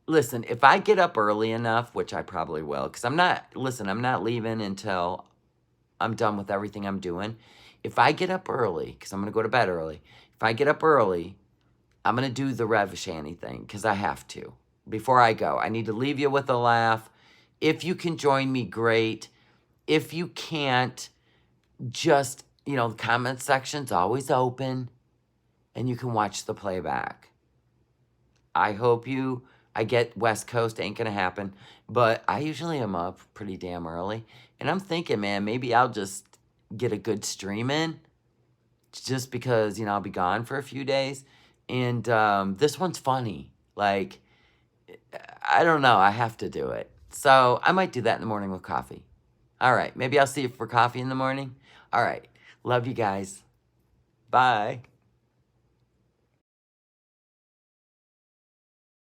Listen, if I get up early enough, which I probably will, because I'm not leaving until I'm done with everything I'm doing. If I get up early, because I'm going to go to bed early, if I get up early, I'm going to do the Rev Shanny thing, because I have to. Before I go, I need to leave you with a laugh. If you can join me, great. If you can't, just, you know, the comment section's always open, and you can watch the playback. I get West Coast, ain't gonna happen, but I usually am up pretty damn early, and I'm thinking, man, maybe I'll just get a good stream in, just because, you know, I'll be gone for a few days, and this one's funny. Like, I don't know, I have to do it. So I might do that in the morning with coffee. All right, maybe I'll see you for coffee in the morning. All right, love you guys. Bye.